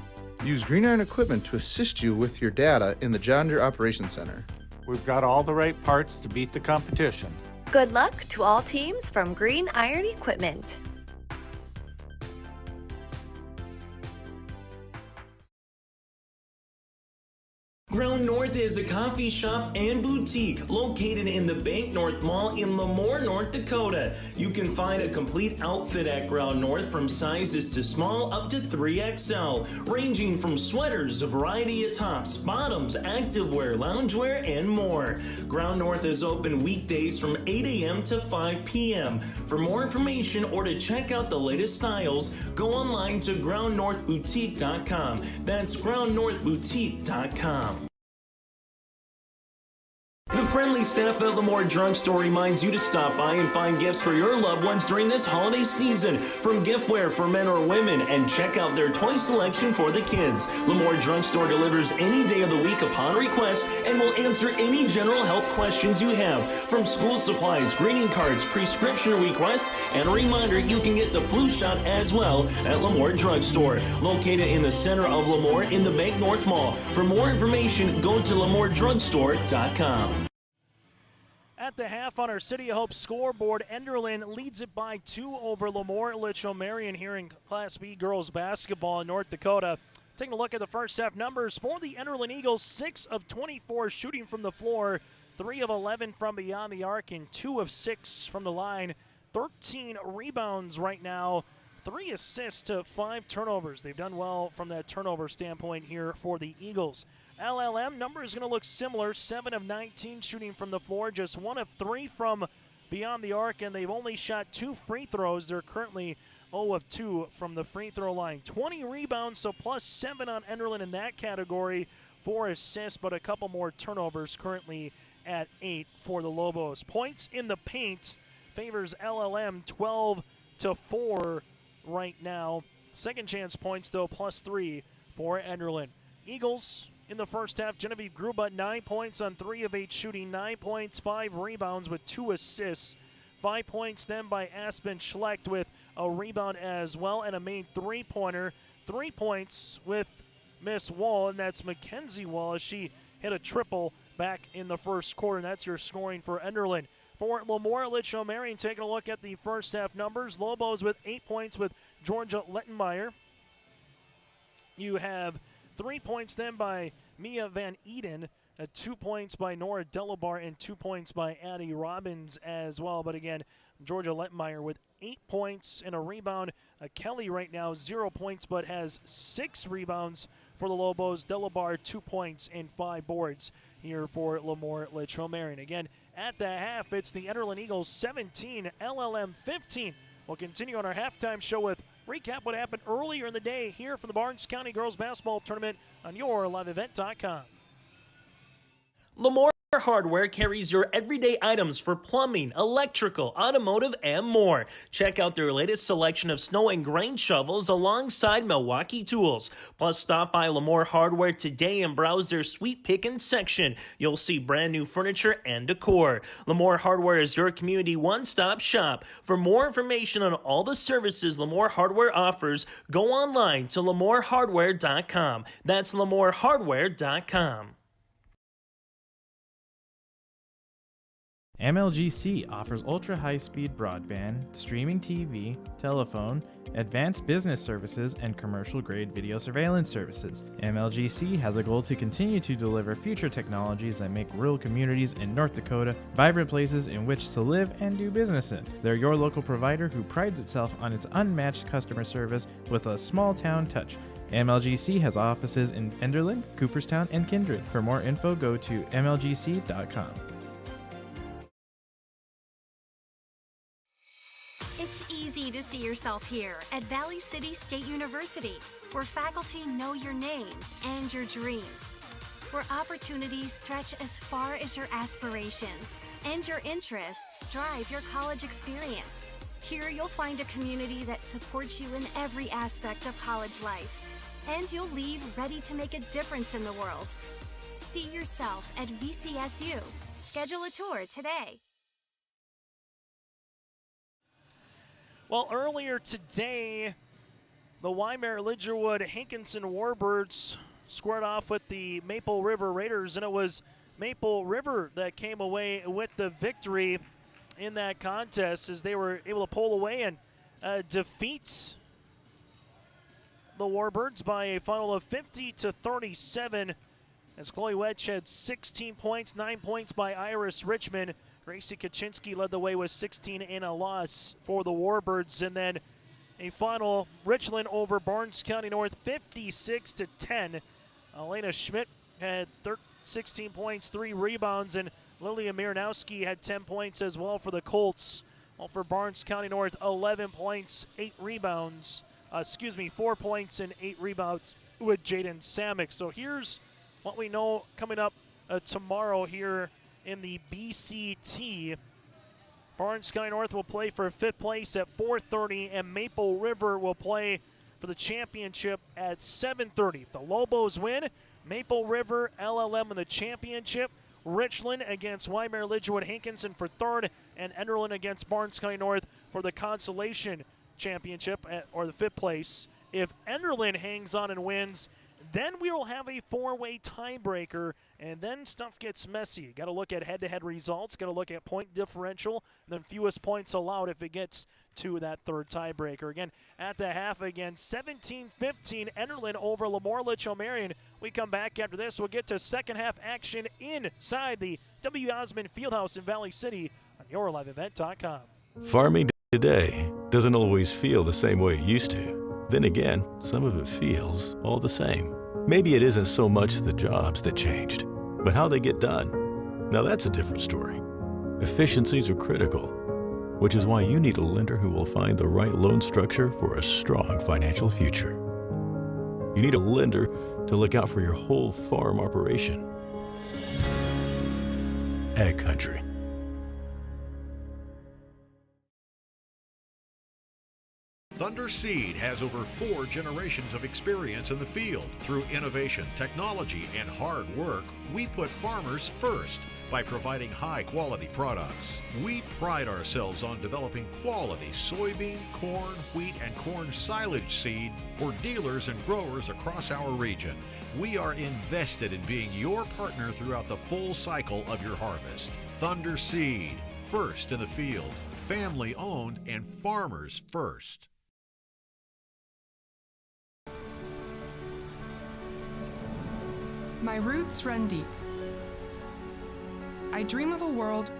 Speaker 23: Use Green Iron Equipment to assist you with your data in the John Deere Operations Center.
Speaker 24: We've got all the right parts to beat the competition.
Speaker 25: Good luck to all teams from Green Iron Equipment.
Speaker 19: Ground North is a coffee shop and boutique located in the Bank North Mall in LaMoure, North Dakota. You can find a complete outfit at Ground North from sizes to small up to 3XL, ranging from sweaters, a variety of tops, bottoms, activewear, loungewear, and more. Ground North is open weekdays from 8 a.m. to 5 p.m. For more information or to check out the latest styles, go online to groundnorthboutique.com. That's groundnorthboutique.com. The friendly staff at LaMoure Drugstore reminds you to stop by and find gifts for your loved ones during this holiday season, from giftware for men or women, and check out their toy selection for the kids. LaMoure Drugstore delivers any day of the week upon request and will answer any general health questions you have, from school supplies, greeting cards, prescription requests, and a reminder you can get the flu shot as well at LaMoure Drugstore, located in the center of LaMoure in the Bank North Mall. For more information, go to LaMoureDrugstore.com.
Speaker 2: At the half on our City of Hope scoreboard, Enderlin leads it by 2 over LaMoure-Litchville. Marion here in Class B girls basketball in North Dakota. Taking a look at the first half numbers for the Enderlin Eagles, 6 of 24 shooting from the floor, 3 of 11 from beyond the arc, and 2 of 6 from the line. 13 rebounds right now, 3 assists to 5 turnovers. They've done well from that turnover standpoint here for the Eagles. LLM number is going to look similar, 7 of 19 shooting from the floor, just 1 of 3 from beyond the arc, and they've only shot 2 free throws. They're currently 0 of 2 from the free throw line. 20 rebounds, so plus 7 on Enderlin in that category, 4 assists, but a couple more turnovers, currently at 8 for the Lobos. Points in the paint favors LLM 12-4 right now. Second chance points, though, plus 3 for Enderlin. Eagles in the first half, Genevieve Gruba, 9 points on 3 of 8 shooting, 9 points, 5 rebounds with 2 assists. 5 points then by Aspen Schlecht with a rebound as well, and a main three-pointer. 3 points with Miss Wall, and that's Mackenzie Wall as she hit a triple back in the first quarter, and that's your scoring for Enderlin. For LaMoure-Litchville, Marion taking a look at the first half numbers. Lobos with 8 points with Georgia Lettenmeyer. You have 3 points then by Mia Van Eden, 2 points by Nora Delabar, and 2 points by Addie Robbins as well. But again, Georgia Lettenmeyer with 8 points and a rebound. Kelly right now 0 points but has 6 rebounds for the Lobos. Delabar 2 points and 5 boards here for LaMoure-Litchville Marion. Again, at the half, it's the Enderlin Eagles 17, LLM 15. We'll continue on our halftime show with recap what happened earlier in the day here for the Barnes County Girls Basketball Tournament on YourLiveEvent.com.
Speaker 19: LaMoure Hardware carries your everyday items for plumbing, electrical, automotive, and more. Check out their latest selection of snow and grain shovels alongside Milwaukee tools. Plus, stop by LaMoure Hardware today and browse their sweet pickin' section. You'll see brand new furniture and decor. LaMoure Hardware is your community one-stop shop. For more information on all the services LaMoure Hardware offers, go online to LaMoureHardware.com. That's LaMoureHardware.com.
Speaker 1: MLGC offers ultra-high-speed broadband, streaming TV, telephone, advanced business services, and commercial-grade video surveillance services. MLGC has a goal to continue to deliver future technologies that make rural communities in North Dakota vibrant places in which to live and do business in. They're your local provider who prides itself on its unmatched customer service with a small-town touch. MLGC has offices in Enderlin, Cooperstown, and Kindred. For more info, go to mlgc.com.
Speaker 16: It's easy to see yourself here at Valley City State University, where faculty know your name and your dreams, where opportunities stretch as far as your aspirations and your interests drive your college experience. Here you'll find a community that supports you in every aspect of college life, and you'll leave ready to make a difference in the world. See yourself at VCSU. Schedule a tour today.
Speaker 2: Well, earlier today, the Weimar-Lidgerwood Hankinson Warbirds squared off with the Maple River Raiders, and it was Maple River that came away with the victory in that contest as they were able to pull away and defeat the Warbirds by a final of 50-37, as Chloe Wedge had 16 points, 9 points by Iris Richmond. Gracie Kaczynski led the way with 16 in a loss for the Warbirds. And then a final, Richland over Barnes County North, 56-10. Elena Schmidt had 16 points, 3 rebounds, and Lilia Miranowski had 10 points as well for the Colts. Well, for Barnes County North, 11 points, 8 rebounds. 4 points and 8 rebounds with Jaden Samick. So here's what we know coming up tomorrow here in the BCT. Barnes County North will play for 5th place at 4:30, and Maple River will play for the championship at 7:30. If the Lobos win, Maple River, LLM in the championship. Richland against LaMoure-Litchville Hankinson for 3rd, and Enderlin against Barnes County North for the consolation championship, or the 5th place. If Enderlin hangs on and wins, then we will have a 4-way tiebreaker, and then stuff gets messy. Got to look at head-to-head results, got to look at point differential, and then fewest points allowed if it gets to that 3rd tiebreaker. Again, at the half again, 17-15, Enderlin over LaMoure-Litchville Marion. We come back after this. We'll get to second half action inside the W. Osmond Fieldhouse in Valley City on YourLiveEvent.com.
Speaker 3: Farming today doesn't always feel the same way it used to. Then again, some of it feels all the same. Maybe it isn't so much the jobs that changed, but how they get done. Now that's a different story. Efficiencies are critical, which is why you need a lender who will find the right loan structure for a strong financial future. You need a lender to look out for your whole farm operation. Ag Country.
Speaker 4: Thunder Seed has over 4 generations of experience in the field. Through innovation, technology, and hard work, we put farmers first by providing high-quality products. We pride ourselves on developing quality soybean, corn, wheat, and corn silage seed for dealers and growers across our region. We are invested in being your partner throughout the full cycle of your harvest. Thunder Seed, first in the field, family-owned, and farmers first.
Speaker 5: My roots run deep. I dream of a world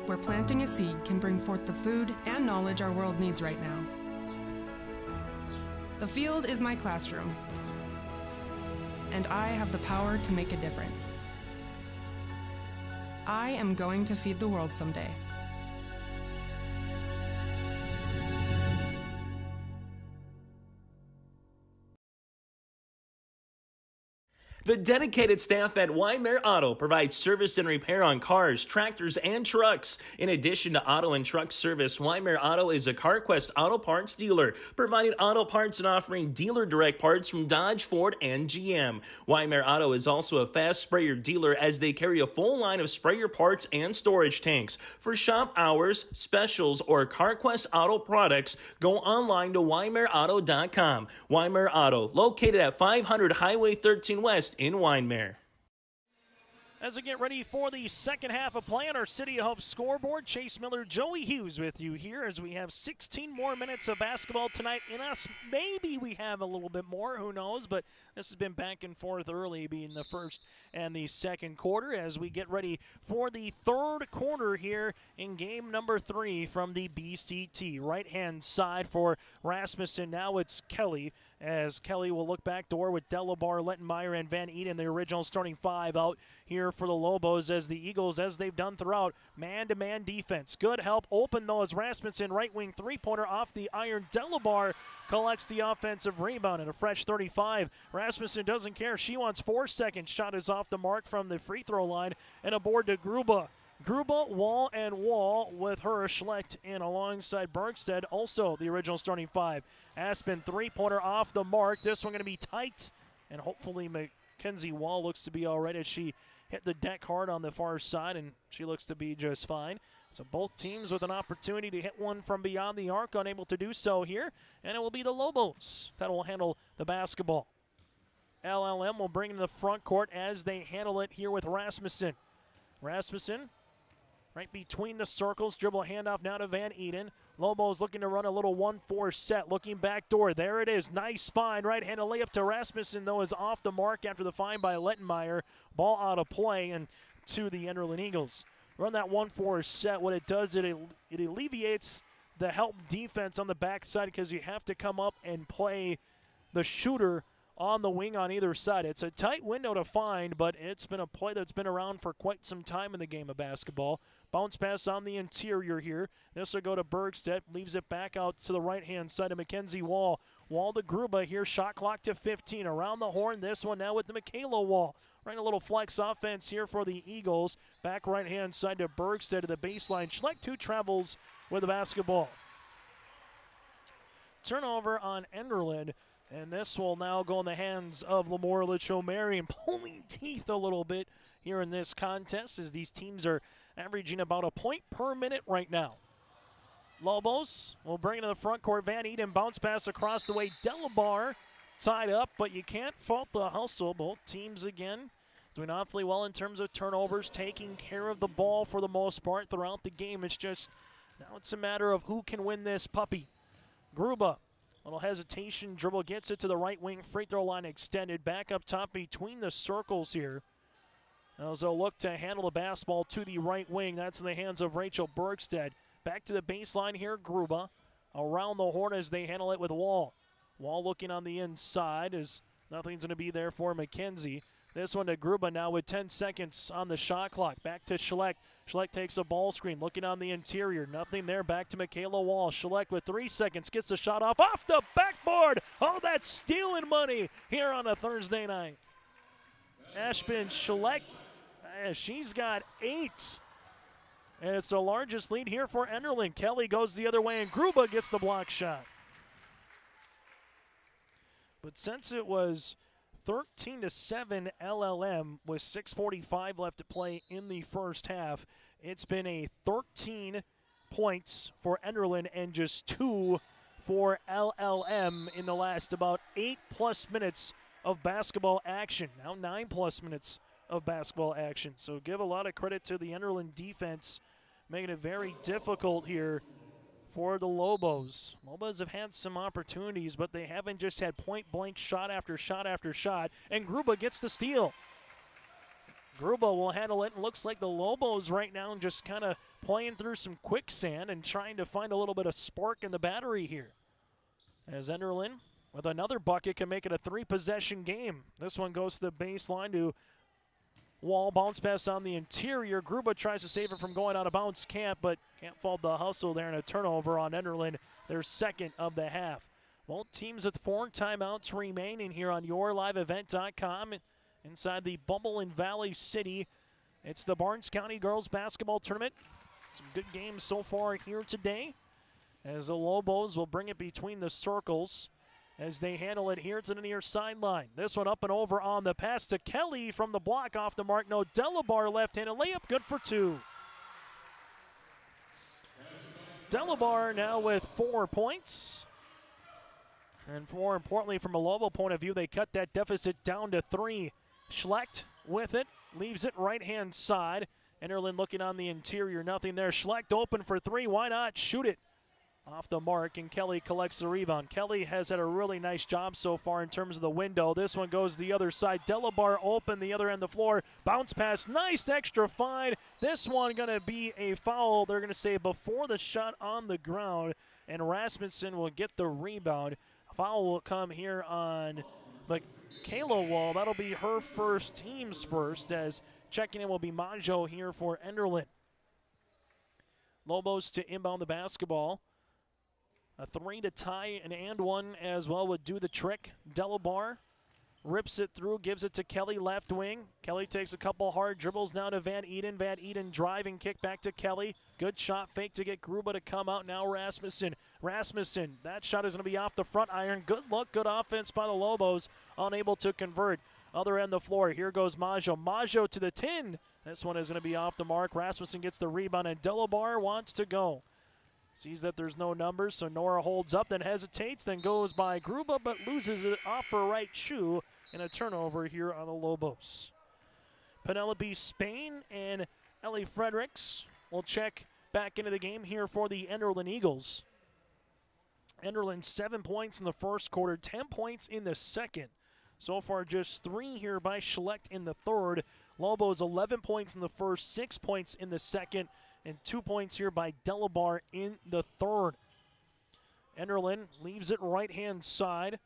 Speaker 5: where planting a seed can bring forth the food and knowledge our world needs right now. The field is my classroom, and I have the power to make a difference. I am going to feed the world someday.
Speaker 19: The dedicated staff at Wymer Auto provides service and repair on cars, tractors, and trucks. In addition to auto and truck service, Wymer Auto is a CarQuest auto parts dealer, providing auto parts and offering dealer direct parts from Dodge, Ford, and GM. Wymer Auto is also a fast sprayer dealer as they carry a full line of sprayer parts and storage tanks. For shop hours, specials, or CarQuest auto products, go online to WymerAuto.com. Wymer Auto, located at 500 Highway 13 West in Wymer.
Speaker 2: As we get ready for the second half of play on our City of Hope scoreboard, Chase Miller, Joey Hughes with you here as we have 16 more minutes of basketball tonight in us. Maybe we have a little bit more, who knows, but this has been back and forth early, being the first and the second quarter, as we get ready for the third quarter here in game number 3 from the BCT. Right-hand side for Rasmussen, now it's Kelly, as Kelly will look back door with Delabar, Lettenmeyer, and Van Eden, the original starting 5 out here for the Lobos, as the Eagles, as they've done throughout, man-to-man defense. Good help open, though, as Rasmussen, right wing three-pointer off the iron. Delabar collects the offensive rebound, and a fresh 35. Rasmussen doesn't care. She wants 4 seconds. Shot is off the mark from the free throw line, and a board to Gruba. Gruba, Wall, and Wall with her, Schlecht, and alongside Bergstead, also the original starting 5. Aspen, three-pointer off the mark. This one going to be tight, and hopefully Mackenzie Wall looks to be all right as she hit the deck hard on the far side, and she looks to be just fine. So both teams with an opportunity to hit one from beyond the arc, unable to do so here, and it will be the Lobos that will handle the basketball. LLM will bring in the front court as they handle it here with Rasmussen. Rasmussen right between the circles, dribble handoff now to Van Eden. Lobos looking to run a little 1-4 set, looking back door. There it is, nice find. Right-handed layup to Rasmussen, though, is off the mark after the find by Lettenmeyer. Ball out of play and to the Enderlin Eagles. Run that 1-4 set. What it does, it alleviates the help defense on the backside because you have to come up and play the shooter on the wing on either side. It's a tight window to find, but it's been a play that's been around for quite some time in the game of basketball. Bounce pass on the interior here. This will go to Bergstedt. Leaves it back out to the right-hand side of Mackenzie Wall. Wall to Gruba here. Shot clock to 15. Around the horn. This one now with the Michaela Wall. Right, a little flex offense here for the Eagles. Back right-hand side to Bergstedt to the baseline. Schlecht, who travels with the basketball. Turnover on Enderlin. And this will now go in the hands of LaMoure-Litchville. Marion pulling teeth a little bit here in this contest as these teams are averaging about a point per minute right now. Lobos will bring it to the front court. Van Eden bounce pass across the way. Delabar tied up, but you can't fault the hustle. Both teams again doing awfully well in terms of turnovers, taking care of the ball for the most part throughout the game. It's just now it's a matter of who can win this puppy. Gruba. Little hesitation, dribble gets it to the right wing, free throw line extended, back up top between the circles here. As they'll look to handle the basketball to the right wing. That's in the hands of Rachel Bergstedt. Back to the baseline here, Gruba. Around the horn as they handle it with Wall. Wall looking on the inside as nothing's going to be there for McKenzie. This one to Gruba now with 10 seconds on the shot clock. Back to Schlecht. Schlecht takes a ball screen, looking on the interior. Nothing there. Back to Michaela Wall. Schlecht with 3 seconds gets the shot off the backboard. Oh, that's stealing money here on a Thursday night. Ashbin Schlecht, she's got 8. And it's the largest lead here for Enderlin. Kelly goes the other way, and Gruba gets the block shot. But since it was 13-7 LLM with 6:45 left to play in the first half, it's been a 13 points for Enderlin and just 2 for LLM in the last about 8+ minutes of basketball action. Now 9+ minutes of basketball action. So give a lot of credit to the Enderlin defense, making it very difficult here for the Lobos. Lobos have had some opportunities, but they haven't just had point-blank shot after shot after shot, and Gruba gets the steal. Gruba will handle it, and looks like the Lobos right now just kind of playing through some quicksand and trying to find a little bit of spark in the battery here. As Enderlin, with another bucket, can make it a 3-possession game. This one goes to the baseline to Wall. Bounce pass on the interior. Gruba tries to save it from going out of bounds. But can't fault the hustle there, and a turnover on Enderlin, their second of the half. Both teams with 4 timeouts remaining here on YourLiveEvent.com. Inside the bubble in Valley City, it's the Barnes County Girls Basketball Tournament. Some good games so far here today, as the Lobos will bring it between the circles as they handle it here to the near sideline. This one up and over on the pass to Kelly from the block off the mark. No, Delabar left-handed layup, good for 2. Delabar now with 4 points. And more importantly, from a Lobo point of view, they cut that deficit down to 3. Schlecht with it, leaves it right-hand side. Enderlin looking on the interior, nothing there. Schlecht open for 3, why not? Shoot it. Off the mark, and Kelly collects the rebound. Kelly has had a really nice job so far in terms of the window. This one goes the other side. Delabar open the other end of the floor. Bounce pass, nice extra fine. This one going to be a foul. They're going to say before the shot on the ground, and Rasmussen will get the rebound. A foul will come here on Michaela Wall. That'll be her first, team's first, as checking in will be Majo here for Enderlin. Lobos to inbound the basketball. A 3 to tie, and one as well would do the trick. Delabar rips it through, gives it to Kelly left wing. Kelly takes a couple hard dribbles now to Van Eden. Van Eden driving kick back to Kelly. Good shot fake to get Gruba to come out. Now Rasmussen. That shot is going to be off the front iron. Good look, good offense by the Lobos. Unable to convert. Other end of the floor. Here goes Majo. Majo to the tin. This one is going to be off the mark. Rasmussen gets the rebound, and Delabar wants to go. Sees that there's no numbers, so Nora holds up, then hesitates, then goes by Gruba, but loses it off her right shoe, and a turnover here on the Lobos. Penelope Spain and Ellie Fredericks will check back into the game here for the Enderlin Eagles. Enderlin 7 points in the first quarter, 10 points in the second. So far just 3 here by Schlecht in the third. Lobos 11 points in the first, 6 points in the second, and 2 points here by Delabar in the third. Enderlin leaves it right-hand side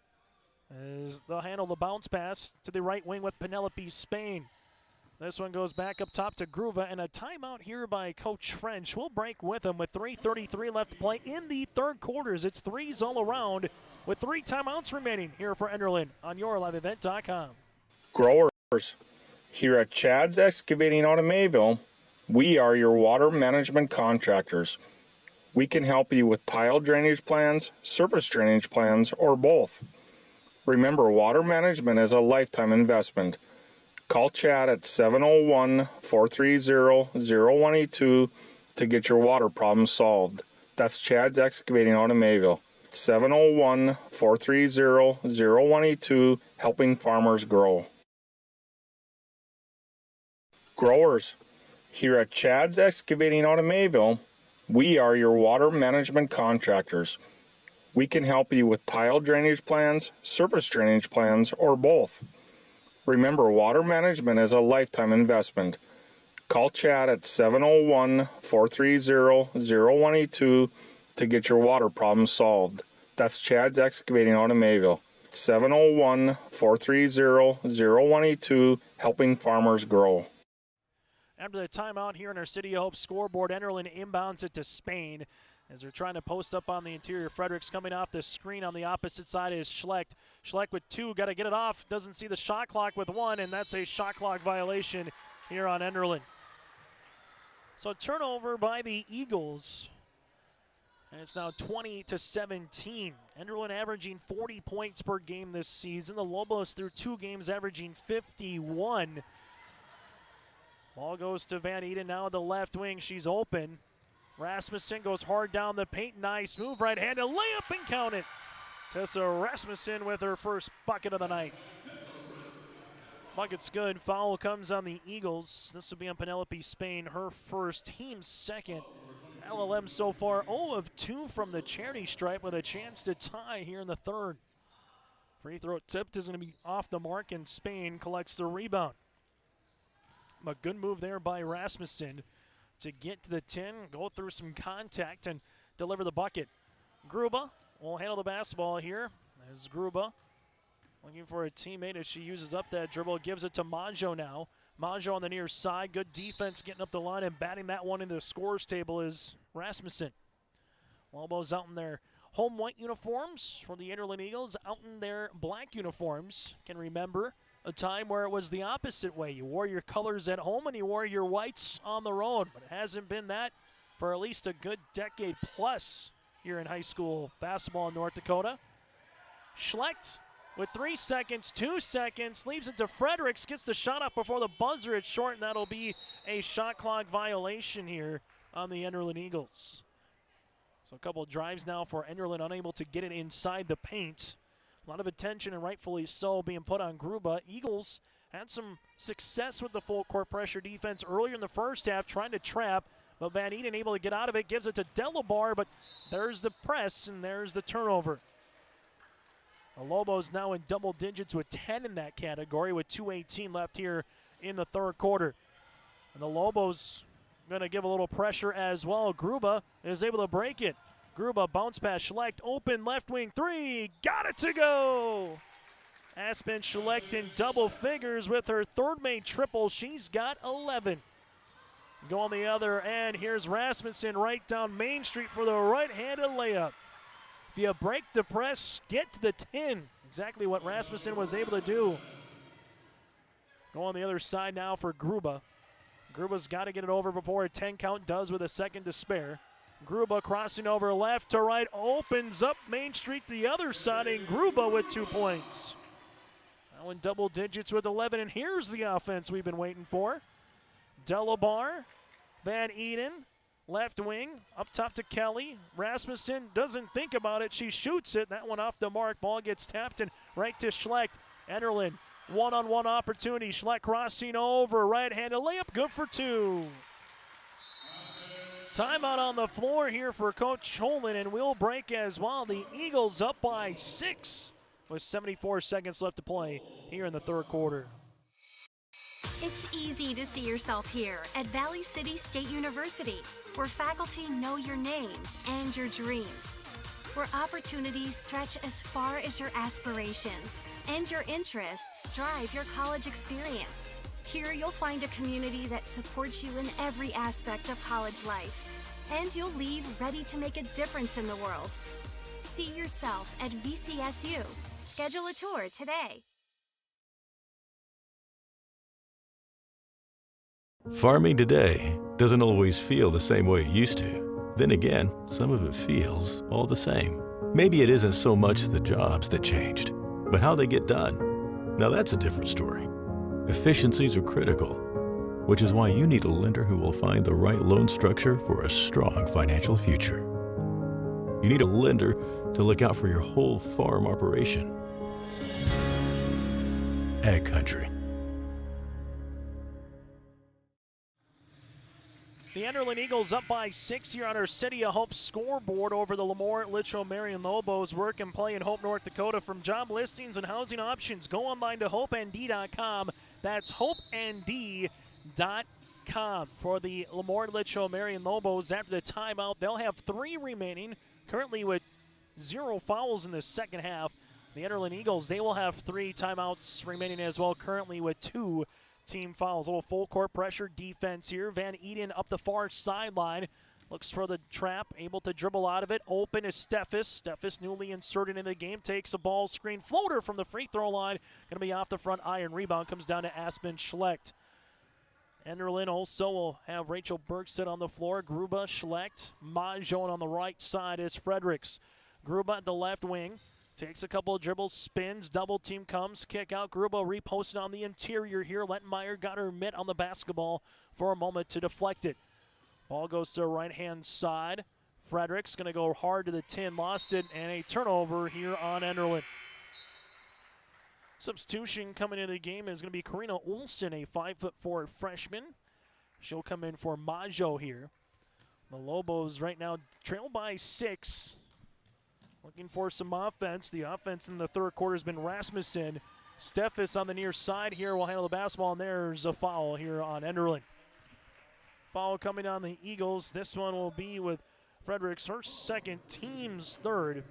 Speaker 2: as they'll handle the bounce pass to the right wing with Penelope Spain. This one goes back up top to Gruba, and a timeout here by Coach French. We'll break with him with 3:33 left to play in the third quarters. It's threes all around with 3 timeouts remaining here for Enderlin on YourLiveEvent.com.
Speaker 7: Growers, here at Chad's Excavating out of Mayville, we are your water management contractors. We can help you with tile drainage plans, surface drainage plans, or both. Remember, water management is a lifetime investment. Call Chad at 701-430-0182 to get your water problem solved. That's Chad's Excavating out of Mayville. 701-430-0182, helping farmers grow. Growers, here at Chad's Excavating out of Mayville, we are your water management contractors. We can help you with tile drainage plans, surface drainage plans, or both. Remember, water management is a lifetime investment. Call Chad at 701-430-0182 to get your water problem solved. That's Chad's Excavating out of Mayville. 701-430-0182, helping farmers grow.
Speaker 2: After the timeout here in our City of Hope scoreboard, Enderlin inbounds it to Spain as they're trying to post up on the interior. Fredericks coming off the screen on the opposite side is Schlecht. Schlecht with 2, got to get it off. Doesn't see the shot clock with 1, and that's a shot clock violation here on Enderlin. So a turnover by the Eagles, and it's now 20-17. Enderlin averaging 40 points per game this season. The Lobos through 2 games averaging 51. Ball goes to Van Eden now at the left wing. She's open. Rasmussen goes hard down the paint. Nice move, right-handed layup and count it. Tessa Rasmussen with her first bucket of the night. Bucket's good. Foul comes on the Eagles. This will be on Penelope Spain, her first, team's second. LLM so far 0 of 2 from the charity stripe with a chance to tie here in the third. Free throw tipped is going to be off the mark, and Spain collects the rebound. A good move there by Rasmussen to get to the 10, go through some contact, and deliver the bucket. Gruba will handle the basketball here. There's Gruba looking for a teammate as she uses up that dribble. Gives it to Maggio now. Maggio on the near side. Good defense getting up the line and batting that one into the scores table is Rasmussen. Lobos out in their home white uniforms for the Enderlin Eagles, out in their black uniforms. Can remember a time where it was the opposite way. You wore your colors at home and you wore your whites on the road, but it hasn't been that for at least a good decade plus here in high school basketball in North Dakota. Schlecht with 3 seconds, 2 seconds, leaves it to Fredericks, gets the shot up before the buzzer. It's short, and that'll be a shot clock violation here on the Enderlin Eagles. So a couple of drives now for Enderlin, unable to get it inside the paint. A lot of attention, and rightfully so, being put on Gruba. Eagles had some success with the full court pressure defense earlier in the first half, trying to trap, but Van Eden able to get out of it, gives it to Delabar, but there's the press, and there's the turnover. The Lobos now in double digits with 10 in that category with 2:18 left here in the third quarter. And the Lobos going to give a little pressure as well. Gruba is able to break it. Gruba bounce pass, Schlecht, open left wing 3, got it to go! Aspen Schlecht in double figures with her third made triple. She's got 11. Go on the other end, here's Rasmussen right down Main Street for the right-handed layup. If you break the press, get to the 10. Exactly what Rasmussen was able to do. Go on the other side now for Gruba. Gruba's got to get it over before a 10 count, does with a second to spare. Gruba crossing over left to right, opens up Main Street the other side, and Gruba with 2 points. Now in double digits with 11, and here's the offense we've been waiting for. Delabar, Van Eden, left wing, up top to Kelly. Rasmussen doesn't think about it, she shoots it. That one off the mark, ball gets tapped and right to Schlecht. Enderlin, one-on-one opportunity. Schlecht crossing over, right-handed layup, good for 2. Timeout on the floor here for Coach Holman, and we'll break as well. The Eagles up by 6 with 74 seconds left to play here in the third quarter.
Speaker 16: It's easy to see yourself here at Valley City State University, where faculty know your name and your dreams, where opportunities stretch as far as your aspirations and your interests drive your college experience. Here you'll find a community that supports you in every aspect of college life. And you'll leave ready to make a difference in the world. See yourself at VCSU. Schedule a tour today.
Speaker 3: Farming today doesn't always feel the same way it used to. Then again, some of it feels all the same. Maybe it isn't so much the jobs that changed, but how they get done. Now that's a different story. Efficiencies are critical, which is why you need a lender who will find the right loan structure for a strong financial future. You need a lender to look out for your whole farm operation. Ag Country.
Speaker 2: The Enderlin Eagles up by 6 here on our City of Hope scoreboard over the LaMoure-Litchville Marion Lobos. Work and play in Hope, North Dakota. From job listings and housing options, go online to hopeand.com. That's hopeand.com for the LaMoure-Litchville Marion Lobos. After the timeout, they'll have 3 remaining, currently with 0 fouls in the second half. The Enderlin Eagles, they will have 3 timeouts remaining as well, currently with 2 team fouls. A little full court pressure defense here. Van Eden up the far sideline. Looks for the trap, able to dribble out of it. Open is Steffes. Steffes newly inserted in the game. Takes a ball screen floater from the free throw line. Going to be off the front iron. Rebound comes down to Aspen Schlecht. Enderlin also will have Rachel Bergstedt on the floor. Gruba, Schlecht, Marion on the right side is Fredericks. Gruba at the left wing. Takes a couple of dribbles, spins, double team comes, kick out. Gruba reposted on the interior here. Lettenmeyer got her mitt on the basketball for a moment to deflect it. Ball goes to the right-hand side. Fredericks going to go hard to the tin, lost it, and a turnover here on Enderlin. Substitution coming into the game is going to be Karina Olsen, a 5'4" freshman. She'll come in for Majo here. The Lobos right now trail by 6. Looking for some offense. The offense in the third quarter has been Rasmussen. Steffes on the near side here will handle the basketball, and there's a foul here on Enderlin. Foul coming on the Eagles. This one will be with Fredericks, her second, team's third.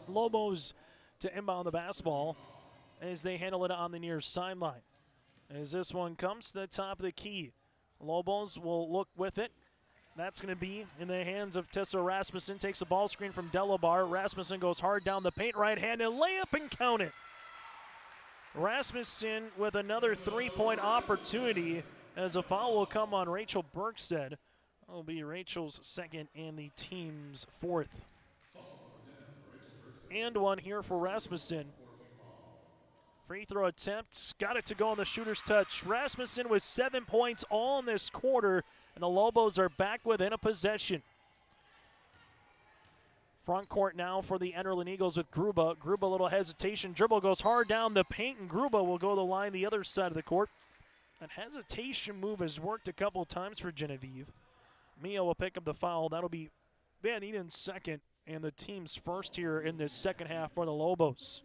Speaker 2: Lobos to inbound the basketball as they handle it on the near sideline. As this one comes to the top of the key, Lobos will look with it. That's going to be in the hands of Tessa Rasmussen. Takes a ball screen from Delabar. Rasmussen goes hard down the paint, right-handed layup and count it. Rasmussen with another three-point opportunity as a foul will come on Rachel Bergstedt. That'll be Rachel's second and the team's fourth. And one here for Rasmussen. Free throw attempt, got it to go on the shooter's touch. Rasmussen with 7 points all in this quarter, and the Lobos are back within a possession. Front court now for the Enderlin Eagles with Gruba. Gruba, a little hesitation. Dribble goes hard down the paint, and Gruba will go to the line the other side of the court. That hesitation move has worked a couple times for Genevieve. Mia will pick up the foul. That'll be Van Eden's second and the team's first here in this second half for the Lobos.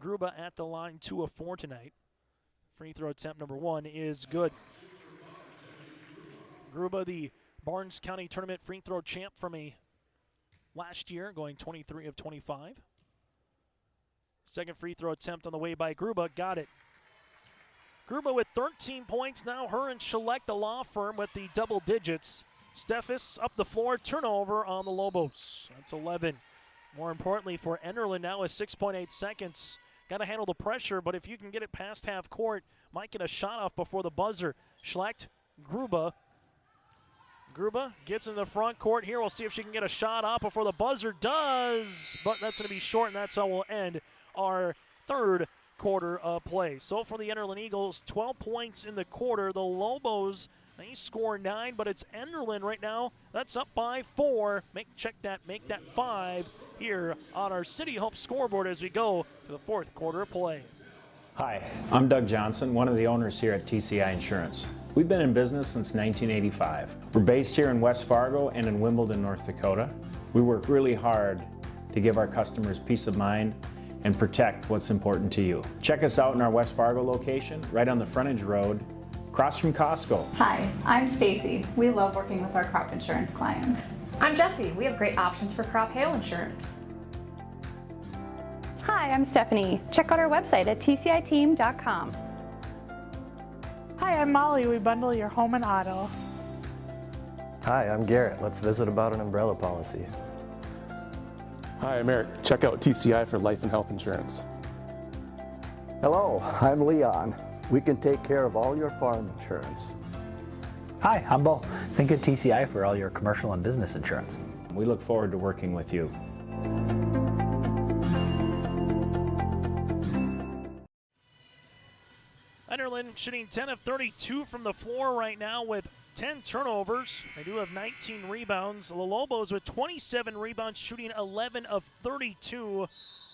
Speaker 2: Gruba at the line, 2 of 4 tonight. Free throw attempt number 1 is good. Gruba, the Barnes County Tournament free throw champ from last year, going 23 of 25. Second free throw attempt on the way by Gruba, got it. Gruba with 13 points now. Her and Schlecht, the law firm, with the double digits. Steffes up the floor, turnover on the Lobos. That's 11. More importantly for Enderlin now is 6.8 seconds. Got to handle the pressure, but if you can get it past half court, might get a shot off before the buzzer. Schlecht, Gruba. Gruba gets in the front court here. We'll see if she can get a shot off before the buzzer does, but that's going to be short, and that's how we'll end our third quarter of play. So for the Enderlin Eagles, 12 points in the quarter. The Lobos, they score 9, but it's Enderlin right now. That's up by 4. Make that 5 here on our City Hope scoreboard as we go to the fourth quarter of play.
Speaker 6: Hi, I'm Doug Johnson, one of the owners here at TCI Insurance. We've been in business since 1985. We're based here in West Fargo and in Wimbledon, North Dakota. We work really hard to give our customers peace of mind and protect what's important to you. Check us out in our West Fargo location, right on the frontage road, across from Costco.
Speaker 8: Hi, I'm Stacy. We love working with our crop insurance clients.
Speaker 9: I'm Jessie. We have great options for crop hail insurance.
Speaker 15: Hi, I'm Stephanie. Check out our website at tciteam.com.
Speaker 10: Hi, I'm Molly. We bundle your home and auto.
Speaker 13: Hi, I'm Garrett. Let's visit about an umbrella policy.
Speaker 12: Hi, I'm Eric. Check out TCI for life and health insurance.
Speaker 13: Hello, I'm Leon. We can take care of all your farm insurance.
Speaker 14: Hi, I'm Bo. Think of TCI for all your commercial and business insurance.
Speaker 6: We look forward to working with you.
Speaker 2: Enderlin shooting 10 of 32 from the floor right now with 10 turnovers. They do have 19 rebounds. The Lobos with 27 rebounds, shooting 11 of 32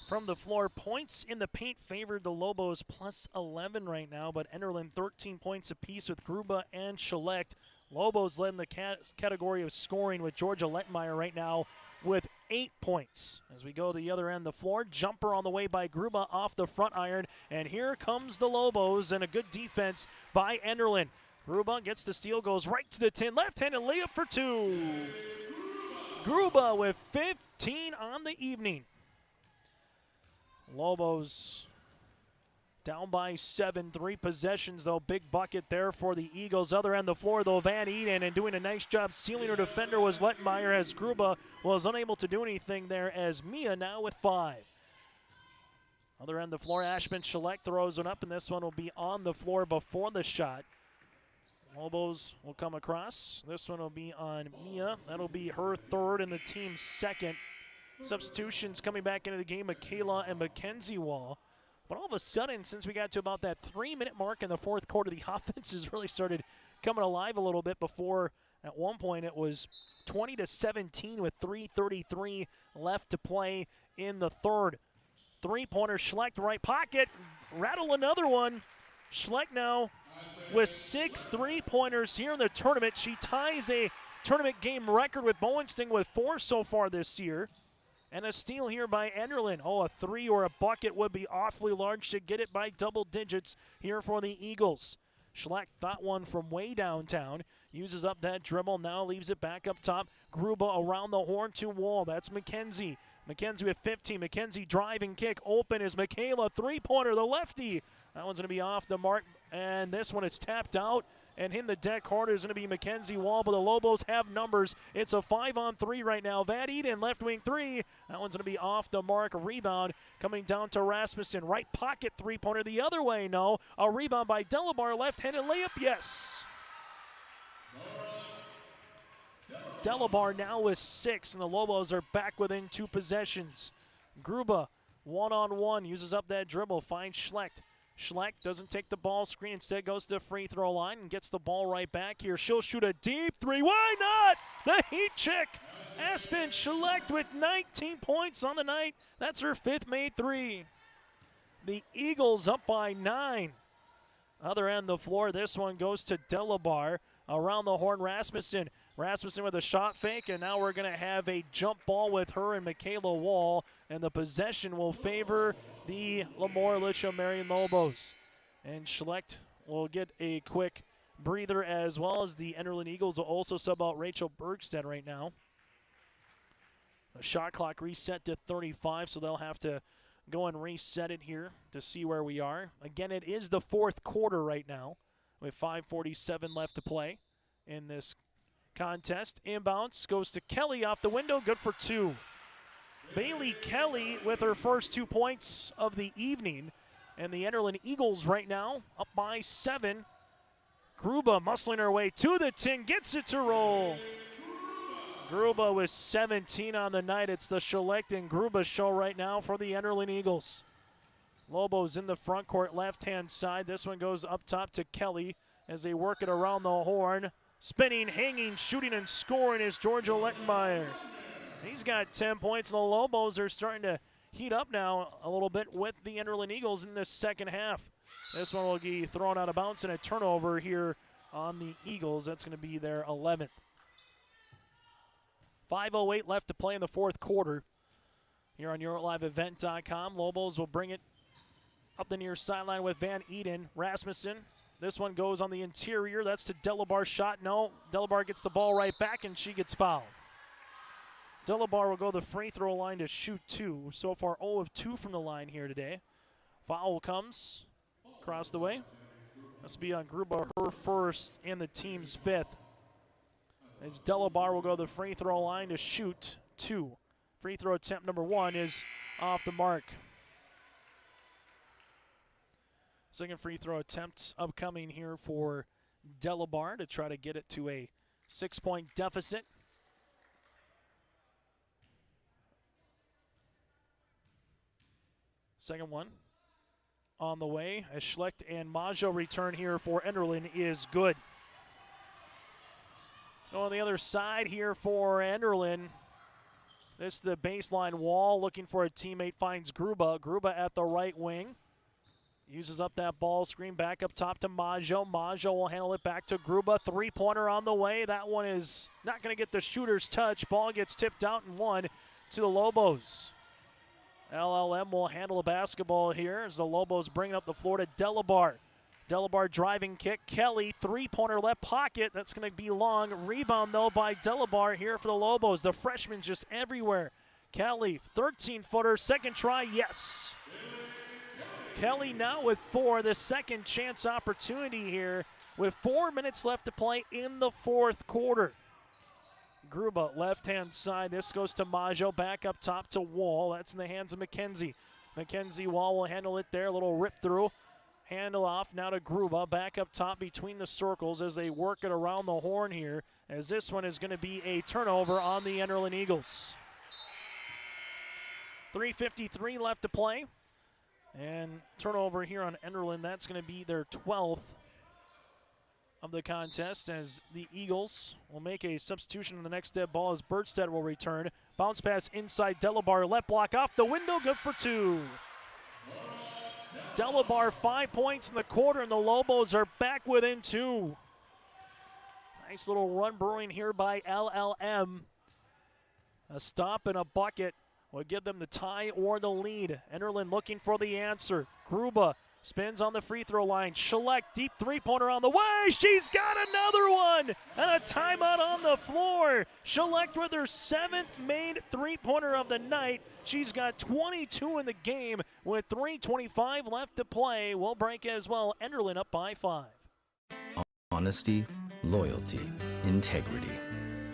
Speaker 2: from the floor. Points in the paint favored the Lobos, plus 11 right now, but Enderlin 13 points apiece with Gruba and Schlecht. Lobos led in the category of scoring with Georgia Lettmeyer right now with 8 points. As we go to the other end of the floor, jumper on the way by Gruba off the front iron, and here comes the Lobos and a good defense by Enderlin. Gruba gets the steal, goes right to the tin, left-handed layup for 2. Gruba with 15 on the evening. Lobos down by 7, 3 possessions though. Big bucket there for the Eagles. Other end of the floor though, Van Eden, and doing a nice job sealing her defender was Lettmeyer, as Gruba was unable to do anything there, as Mia now with 5. Other end of the floor, Ashman Schlecht throws it up, and this one will be on the floor before the shot. Lobos will come across. This one will be on Mia. That'll be her third and the team's second. Substitutions coming back into the game, Michaela and Mackenzie Wall. But all of a sudden, since we got to about that 3-minute mark in the fourth quarter, the offense has really started coming alive a little bit. Before, at one point, it was 20-17 with 3:33 left to play in the third. Three-pointer, Schlecht right pocket, rattle another one. Schlecht now with 6 3-pointers here in the tournament. She ties a tournament game record with Bowenstein with 4 so far this year. And a steal here by Enderlin. Oh, a 3 or a bucket would be awfully large to get it by double digits here for the Eagles. Schlecht got one from way downtown. Uses up that dribble, now leaves it back up top. Gruba around the horn to Wall. That's Mackenzie. Mackenzie with 15. Mackenzie driving kick. Open is Michaela. Three-pointer, the lefty. That one's going to be off the mark. And this one is tapped out. And in the deck corner is going to be Mackenzie Wall, but the Lobos have numbers. It's a 5-on-3 right now. Van Eden, left wing 3. That one's going to be off the mark. Rebound coming down to Rasmussen. Right pocket three-pointer the other way, no. A rebound by Delabar, left-handed layup, yes. Delabar now with 6, and the Lobos are back within 2 possessions. Gruba, one-on-one, uses up that dribble, finds Schlecht. Schlecht doesn't take the ball screen, instead goes to the free throw line and gets the ball right back here. She'll shoot a deep 3. Why not? The heat check. Aspen Schlecht with 19 points on the night. That's her 5th made 3. The Eagles up by 9. Other end of the floor, this one goes to Delabar. Around the horn, Rasmussen. Rasmussen with a shot fake, and now we're going to have a jump ball with her and Michaela Wall, and the possession will favor the LaMoure-Litchville Marion Lobos. And Schlecht will get a quick breather, as well as the Enderlin Eagles will also sub out Rachel Bergstead right now. The shot clock reset to 35, so they'll have to go and reset it here to see where we are. Again, it is the fourth quarter right now, with 5:47 left to play in this contest. Inbounds goes to Kelly off the window, good for 2. Bailey Kelly with her first 2 points of the evening. And the Enderlin Eagles right now up by 7. Gruba muscling her way to the tin, gets it to roll. Gruba with 17 on the night. It's the Schlecht and Gruba show right now for the Enderlin Eagles. Lobos in the front court, left-hand side. This one goes up top to Kelly as they work it around the horn. Spinning, hanging, shooting, and scoring is Georgia Lettenmeyer. He's got 10 points, and the Lobos are starting to heat up now a little bit with the Enderlin Eagles in the second half. This one will be thrown out of bounds and a turnover here on the Eagles. That's going to be their 11th. 5:08 left to play in the fourth quarter. Here on EuroLiveEvent.com, Lobos will bring it up the near sideline with Van Eden. Rasmussen, this one goes on the interior. That's to Delabar's shot. No, Delabar gets the ball right back, and she gets fouled. Delabar will go to the free throw line to shoot 2. So far 0 of 2 from the line here today. Foul comes across the way. Must be on Gruba, her first and the team's fifth. As DeLaBar will go to the free throw line to shoot 2. Free throw attempt number 1 is off the mark. Second free throw attempt upcoming here for DeLaBar to try to get it to a 6-point deficit. Second one on the way as Schlecht and Maggio return here for Enderlin is good. On the other side here for Enderlin. This is the baseline wall, looking for a teammate, finds Gruba. Gruba at the right wing. Uses up that ball screen, back up top to Maggio. Maggio will handle it back to Gruba. Three-pointer on the way. That one is not going to get the shooter's touch. Ball gets tipped out and one to the Lobos. LLM will handle the basketball here as the Lobos bring up the floor to DeLaBar. DeLaBar driving kick. Kelly, three-pointer left pocket. That's going to be long. Rebound, though, by DeLaBar here for the Lobos. The freshman's just everywhere. Kelly, 13-footer, second try, yes. Kelly now with 4, the second chance opportunity here with 4 minutes left to play in the fourth quarter. Gruba, left-hand side. This goes to Maggio, back up top to Wall. That's in the hands of McKenzie. McKenzie, Wall will handle it there. A little rip through. Handle off now to Gruba, back up top between the circles as they work it around the horn here, as this one is going to be a turnover on the Enderlin Eagles. 3:53 left to play. And turnover here on Enderlin, that's going to be their 12th of the contest as the Eagles will make a substitution on the next dead ball as Bergstedt will return. Bounce pass inside DeLaBar, left block off the window, good for 2. DeLaBar 5 points in the quarter, and the Lobos are back within 2. Nice little run brewing here by LLM. A stop and a bucket will give them the tie or the lead. Enderlin looking for the answer. Gruba spins on the free throw line. Schlecht, deep three-pointer on the way. She's got another one! And a timeout on the floor. Schlecht with her 7th made three-pointer of the night. She's got 22 in the game with 3:25 left to play. We'll break as well. Enderlin up by 5.
Speaker 11: Honesty, loyalty, integrity.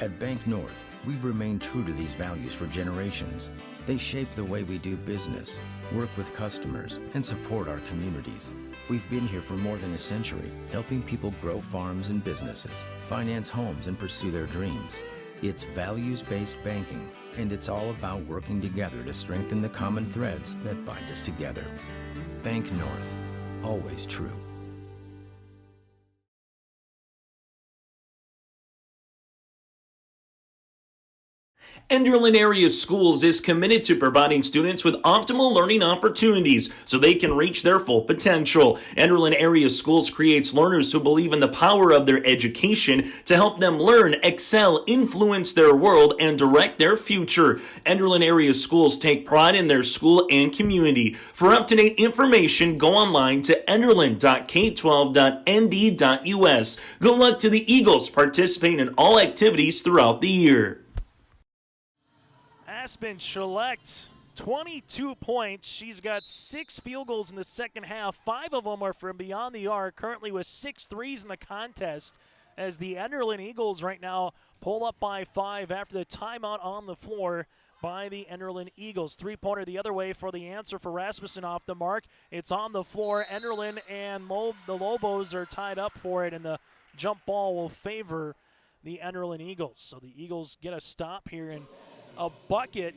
Speaker 11: At Bank North, we've remained true to these values for generations. They shape the way we do business, work with customers, and support our communities. We've been here for more than a century, helping people grow farms and businesses, finance homes, and pursue their dreams. It's values-based banking, and it's all about working together to strengthen the common threads that bind us together. Bank North, always true.
Speaker 19: Enderlin Area Schools is committed to providing students with optimal learning opportunities so they can reach their full potential. Enderlin Area Schools creates learners who believe in the power of their education to help them learn, excel, influence their world, and direct their future. Enderlin Area Schools take pride in their school and community. For up-to-date information, go online to enderlin.k12.nd.us. Good luck to the Eagles participating in all activities throughout the year.
Speaker 2: Aspen Schlecht, 22 points. She's got 6 field goals in the second half. 5 of them are from beyond the arc, currently with 6 threes in the contest as the Enderlin Eagles right now pull up by 5 after the timeout on the floor by the Enderlin Eagles. Three-pointer the other way for the answer for Rasmussen off the mark. It's on the floor. Enderlin and the Lobos are tied up for it, and the jump ball will favor the Enderlin Eagles. So the Eagles get a stop here, and a bucket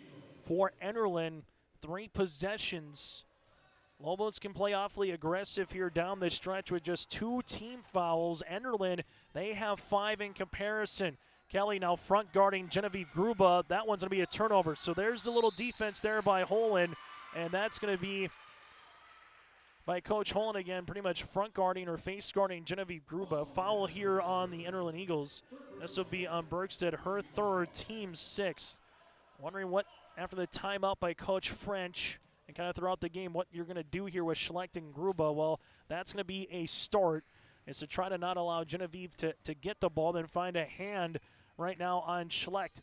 Speaker 2: for Enderlin. 3 possessions. Lobos can play awfully aggressive here down the stretch with just 2 team fouls. Enderlin, they have 5 in comparison. Kelly now front guarding Genevieve Gruba. That one's going to be a turnover. So there's a little defense there by Holland, and that's going to be by Coach Holland again, pretty much front guarding or face guarding Genevieve Gruba. Foul here on the Enderlin Eagles. This will be on Bergstedt, her 3rd, team 6th. Wondering what, after the timeout by Coach French and kind of throughout the game, what you're going to do here with Schlecht and Gruba. Well, that's going to be a start, is to try to not allow Genevieve to get the ball, then find a hand right now on Schlecht.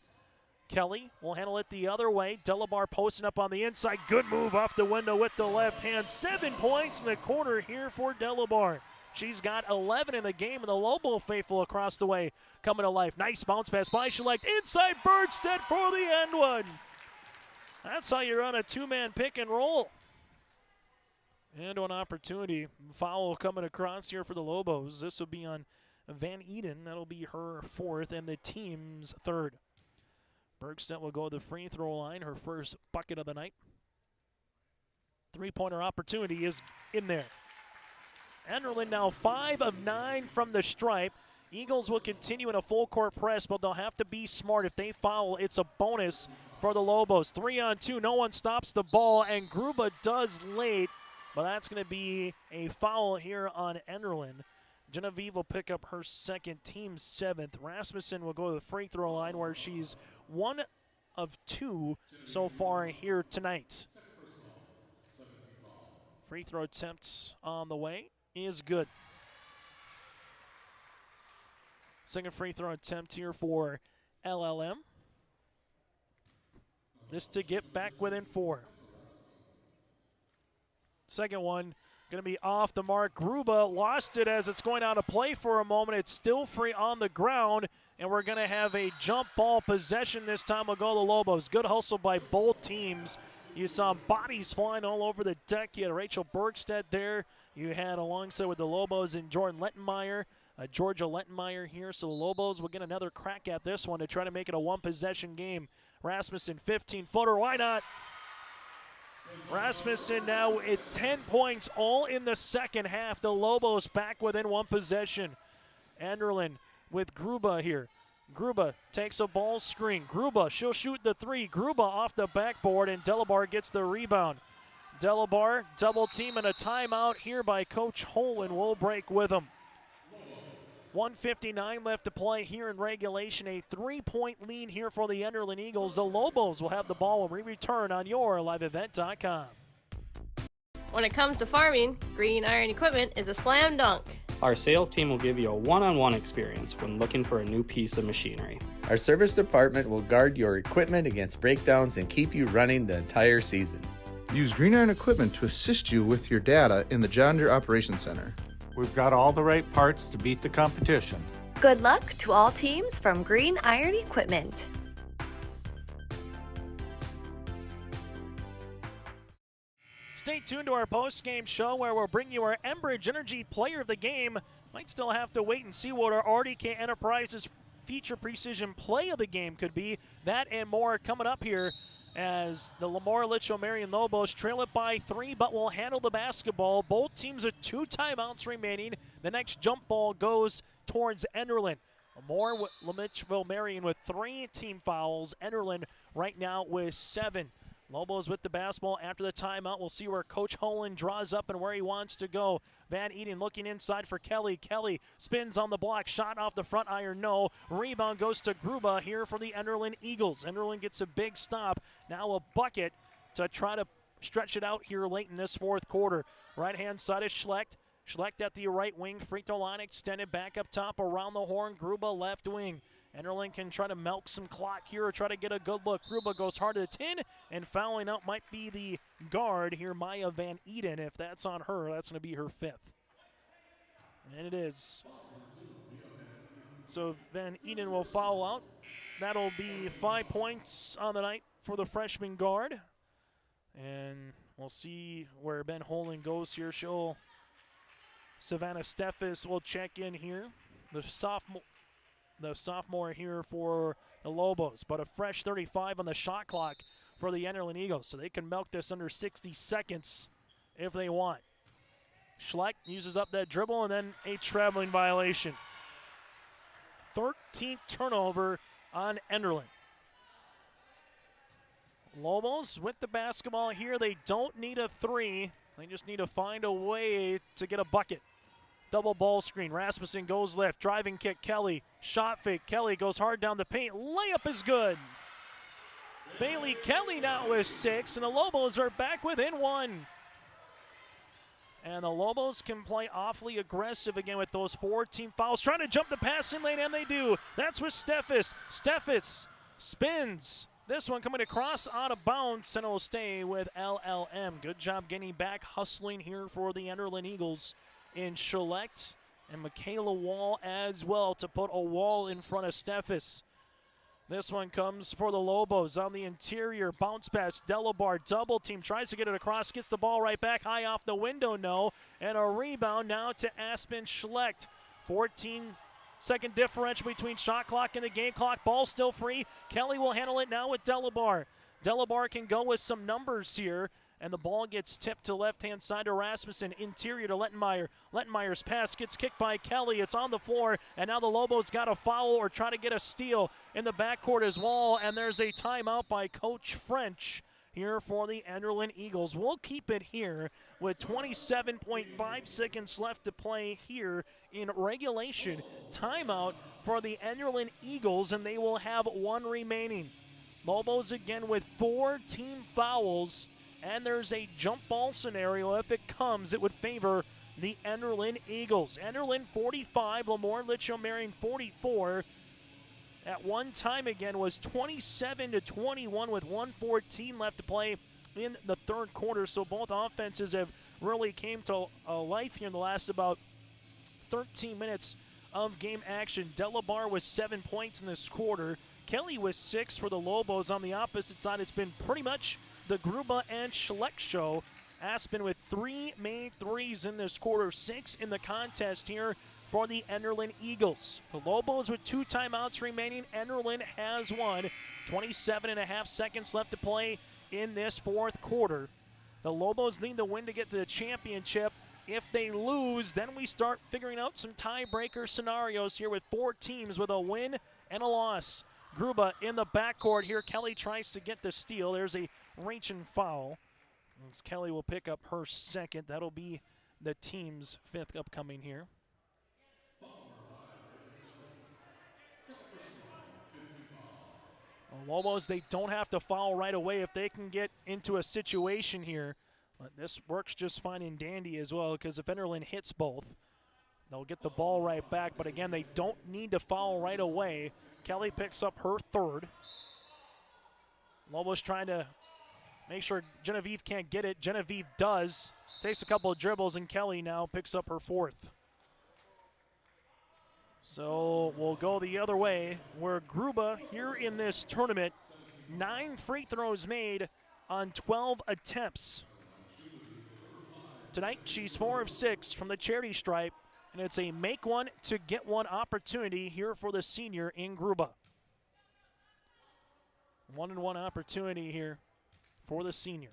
Speaker 2: Kelly will handle it the other way. DeLaBar posting up on the inside. Good move off the window with the left hand. 7 points in the quarter here for DeLaBar. She's got 11 in the game, and the Lobo faithful across the way coming to life. Nice bounce pass by Schlecht. Inside Bergstedt for the end one. That's how you run a two-man pick and roll. And an opportunity. Foul coming across here for the Lobos. This will be on Van Eden. That'll be her fourth and the team's third. Bergstedt will go to the free throw line, her first bucket of the night. Three-pointer opportunity is in there. Enderlin now 5 of 9 from the stripe. Eagles will continue in a full court press, but they'll have to be smart. If they foul, it's a bonus for the Lobos. 3-on-2, no one stops the ball, and Gruba does late, but that's going to be a foul here on Enderlin. Genevieve will pick up her second, team's 7th. Rasmussen will go to the free throw line where she's 1 of 2 so far here tonight. Free throw attempts on the way is good. Second free throw attempt here for LLM. This to get back within 4. Second one going to be off the mark. Gruba lost it as it's going out of play for a moment. It's still free on the ground, and we're going to have a jump ball possession this time. Will go to the Lobos. Good hustle by both teams. You saw bodies flying all over the deck. You had Rachel Bergstedt there. You had alongside with the Lobos and Jordan Lettenmeyer, Georgia Lettenmeyer here. So the Lobos will get another crack at this one to try to make it a one-possession game. Rasmussen, 15-footer. Why not? Rasmussen now at 10 points, all in the second half. The Lobos back within one possession. Enderlin with Gruba here. Gruba takes a ball screen. Gruba, she'll shoot the 3. Gruba off the backboard, and Delabar gets the rebound. Delabar double team and a timeout here by Coach Holen. Will break with him. 1:59 left to play here in regulation. A 3-point lead here for the Enderlin Eagles. The Lobos will have the ball when we return on yourliveevent.com.
Speaker 15: When it comes to farming, Green Iron Equipment is a slam dunk.
Speaker 17: Our sales team will give you a one-on-one experience when looking for a new piece of machinery.
Speaker 22: Our service department will guard your equipment against breakdowns and keep you running the entire season.
Speaker 23: Use Green Iron Equipment to assist you with your data in the John Deere Operations Center.
Speaker 24: We've got all the right parts to beat the competition.
Speaker 25: Good luck to all teams from Green Iron Equipment.
Speaker 2: Stay tuned to our post-game show where we'll bring you our Enbridge Energy Player of the Game. Might still have to wait and see what our RDK Enterprises feature precision play of the game could be. That and more coming up here as the LaMoure-Litchville Marion Lobos trail it by 3, but will handle the basketball. Both teams with 2 timeouts remaining. The next jump ball goes towards Enderlin. LaMoure-Litchville Marion with 3 team fouls. Enderlin right now with 7. Lobos with the basketball after the timeout. We'll see where Coach Holen draws up and where he wants to go. Van Eden looking inside for Kelly. Kelly spins on the block. Shot off the front iron, no. Rebound goes to Gruba here for the Enderlin Eagles. Enderlin gets a big stop. Now a bucket to try to stretch it out here late in this fourth quarter. Right-hand side is Schlecht. Schlecht at the right wing. Free throw line extended back up top around the horn. Gruba left wing. Enderlin can try to milk some clock here or try to get a good look. Gruba goes hard to the tin, and fouling out might be the guard here, Maya Van Eden. If that's on her, that's going to be her 5th. And it is. So Van Eden will foul out. That'll be 5 points on the night for the freshman guard. And we'll see where Ben Holen goes here. Savannah Steffes will check in here. The sophomore here for the Lobos, but a fresh 35 on the shot clock for the Enderlin Eagles, so they can milk this under 60 seconds if they want. Schlecht uses up that dribble and then a traveling violation. 13th turnover on Enderlin. Lobos with the basketball here. They don't need a 3. They just need to find a way to get a bucket. Double ball screen. Rasmussen goes left. Driving kick. Kelly. Shot fake. Kelly goes hard down the paint. Layup is good. Bailey Kelly now with 6, and the Lobos are back within 1. And the Lobos can play awfully aggressive again with those 4 team fouls. Trying to jump the passing lane, and they do. That's with Steffes. Steffes spins. This one coming across out of bounds, and it will stay with LLM. Good job getting back, hustling here for the Enderlin Eagles. in Schlecht and Michaela Wall as well to put a wall in front of Steffes. This one comes for the Lobos on the interior. Bounce pass, Delabar double team, tries to get it across, gets the ball right back, high off the window, no. And a rebound now to Aspen Schlecht. 14-second differential between shot clock and the game clock. Ball still free. Kelly will handle it now with Delabar. Delabar can go with some numbers here. And the ball gets tipped to left-hand side to Rasmussen, interior to Lettenmeyer. Lettenmeyer's pass gets kicked by Kelly. It's on the floor, and now the Lobos got a foul or try to get a steal in the backcourt as well, and there's a timeout by Coach French here for the Enderlin Eagles. We'll keep it here with 27.5 seconds left to play here in regulation. Timeout for the Enderlin Eagles, and they will have one remaining. Lobos again with 4 team fouls. And there's a jump ball scenario. If it comes, it would favor the Enderlin Eagles. Enderlin 45, LaMoure-Litchville Marion 44. At one time again was 27-21 with 1:14 left to play in the third quarter. So both offenses have really came to life here in the last about 13 minutes of game action. Delabar with 7 points in this quarter. Kelly with 6 for the Lobos. On the opposite side, it's been pretty much the Gruba and Schlecht show. Aspen with 3 made threes in this quarter, 6 in the contest here for the Enderlin Eagles. The Lobos with 2 timeouts remaining. Enderlin has one. 27.5 seconds left to play in this fourth quarter. The Lobos need the win to get to the championship. If they lose, then we start figuring out some tiebreaker scenarios here with 4 teams with a win and a loss. Gruba in the backcourt here. Kelly tries to get the steal. There's a reach and foul. As Kelly will pick up her second. That'll be the team's 5th upcoming here. Lobos, they don't have to foul right away if they can get into a situation here. But this works just fine in dandy as well, because if Enderlin hits both, they'll get the ball right back. But again, they don't need to foul right away. Kelly picks up her 3rd. Lobos trying to make sure Genevieve can't get it. Genevieve does. Takes a couple of dribbles, and Kelly now picks up her 4th. So we'll go the other way, where Gruba here in this tournament, 9 free throws made on 12 attempts. Tonight, she's 4 of 6 from the charity stripe, and it's a make one to get one opportunity here for the senior in Gruba. 1-and-1 opportunity here for the senior.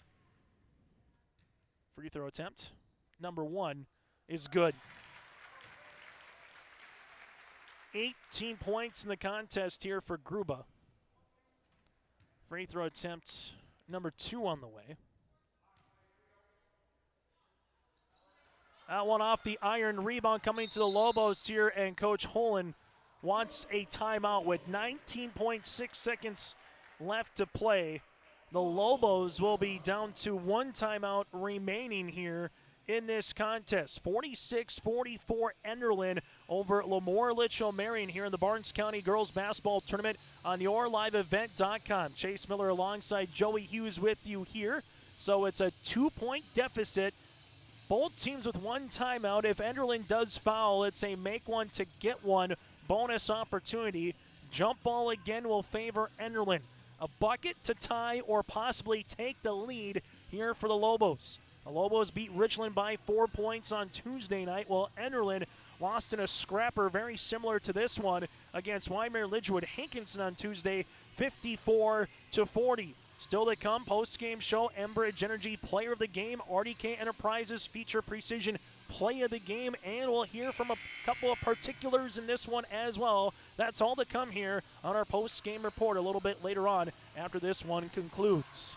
Speaker 2: Free throw attempt, number 1, is good. 18 points in the contest here for Gruba. Free throw attempt, number 2 on the way. That one off the iron. Rebound coming to the Lobos here, and Coach Holland wants a timeout with 19.6 seconds left to play. The Lobos will be down to 1 timeout remaining here in this contest. 46-44 Enderlin over LaMoure-Litchville Marion here in the Barnes County Girls Basketball Tournament on yourliveevent.com. Chase Miller alongside Joey Hughes with you here. So it's a 2-point deficit. Both teams with 1 timeout. If Enderlin does foul, it's a make one to get one bonus opportunity. Jump ball again will favor Enderlin. A bucket to tie or possibly take the lead here for the Lobos. The Lobos beat Richland by 4 points on Tuesday night, while Enderlin lost in a scrapper very similar to this one against Wyoming Lidgewood Hankinson on Tuesday, 54-40. Still to come, post-game show, Enbridge Energy Player of the Game, RDK Enterprises feature precision Play of the Game, and we'll hear from a couple of particulars in this one as well. That's all to come here on our post-game report a little bit later on after this one concludes.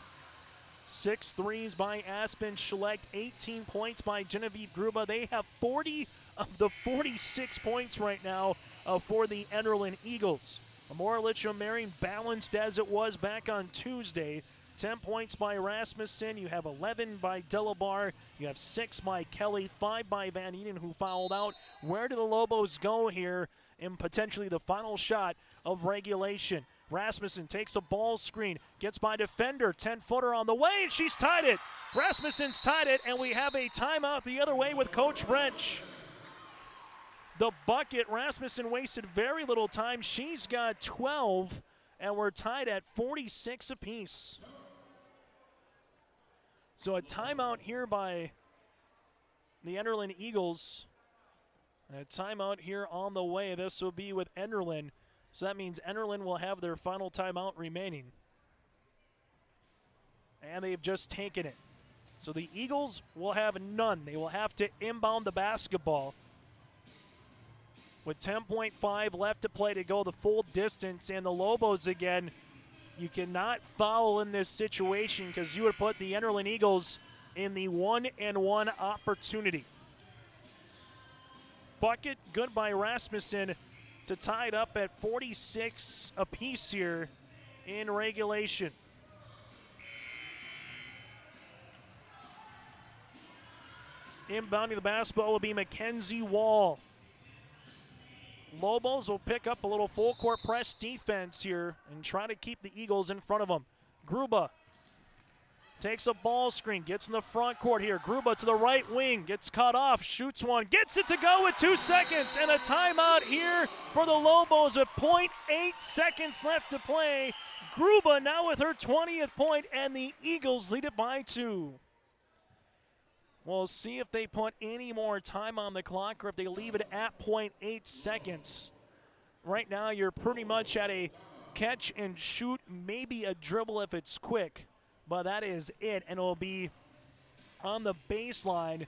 Speaker 2: 6 threes by Aspen Schlecht, 18 points by Genevieve Gruba. They have 40 of the 46 points right now for the Enderlin Eagles. LaMoure-Litchville Marion balanced as it was back on Tuesday. 10 points by Rasmussen. You have 11 by Delabar. You have 6 by Kelly, 5 by Van Eden, who fouled out. Where do the Lobos go here in potentially the final shot of regulation? Rasmussen takes a ball screen, gets by defender, 10-footer on the way, and she's tied it. Rasmussen's tied it, and we have a timeout the other way with Coach French. The bucket, Rasmussen wasted very little time. She's got 12, and we're tied at 46 apiece. So a timeout here by the Enderlin Eagles. A timeout here on the way. This will be with Enderlin. So that means Enderlin will have their final timeout remaining. And they've just taken it. So the Eagles will have none. They will have to inbound the basketball. With 10.5 left to play to go the full distance. And the Lobos again, you cannot foul in this situation because you would put the Enderlin Eagles in the 1-and-1 opportunity. Bucket good by Rasmussen to tie it up at 46 apiece here in regulation. Inbounding the basketball will be Mackenzie Wall. Lobos will pick up a little full court press defense here and try to keep the Eagles in front of them. Gruba takes a ball screen, gets in the front court here. Gruba to the right wing, gets cut off, shoots one, gets it to go with 2 seconds, and a timeout here for the Lobos with 0.8 seconds left to play. Gruba now with her 20th point, and the Eagles lead it by 2. We'll see if they put any more time on the clock or if they leave it at 0.8 seconds. Right now, you're pretty much at a catch and shoot, maybe a dribble if it's quick. But that is it, and it'll be on the baseline,